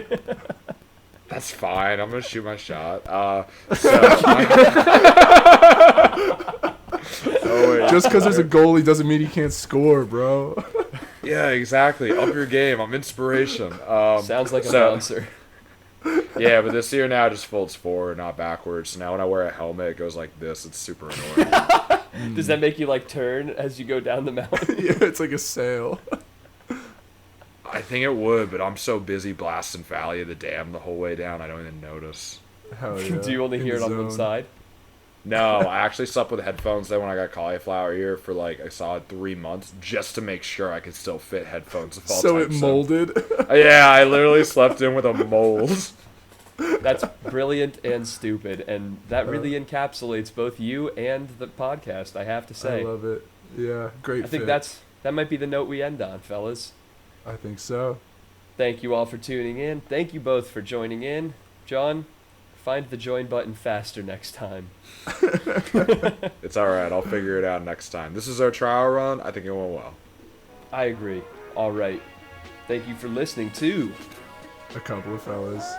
That's fine. I'm gonna shoot my shot. Oh wait. Just because there's a goalie doesn't mean he can't score, bro. Yeah, exactly. Up your game. I'm inspiration. Sounds like a so- bouncer. Yeah, but this year now it just folds forward, not backwards. So now when I wear a helmet, it goes like this. It's super annoying. Does that make you like turn as you go down the mountain? Yeah, it's like a sail. I think it would, but I'm so busy blasting Valley of the Dam the whole way down, I don't even notice. Hell yeah. Do you only In hear the it on one zone. side? No, I actually slept with headphones then when I got cauliflower ear for like a solid 3 months just to make sure I could still fit headphones of all So it types in. molded. Yeah, I literally slept in with a mold. That's brilliant and stupid, and that really encapsulates both you and the podcast, I have to I say. love it. Yeah, great I think fit. that might be the note we end on, fellas. I think so. Thank you all for tuning in. Thank you both for joining in. John, find the join button faster next time. It's alright, I'll figure it out next time. This is our trial run. I think it went well. I agree. All right. Thank you for listening to A couple of fellas.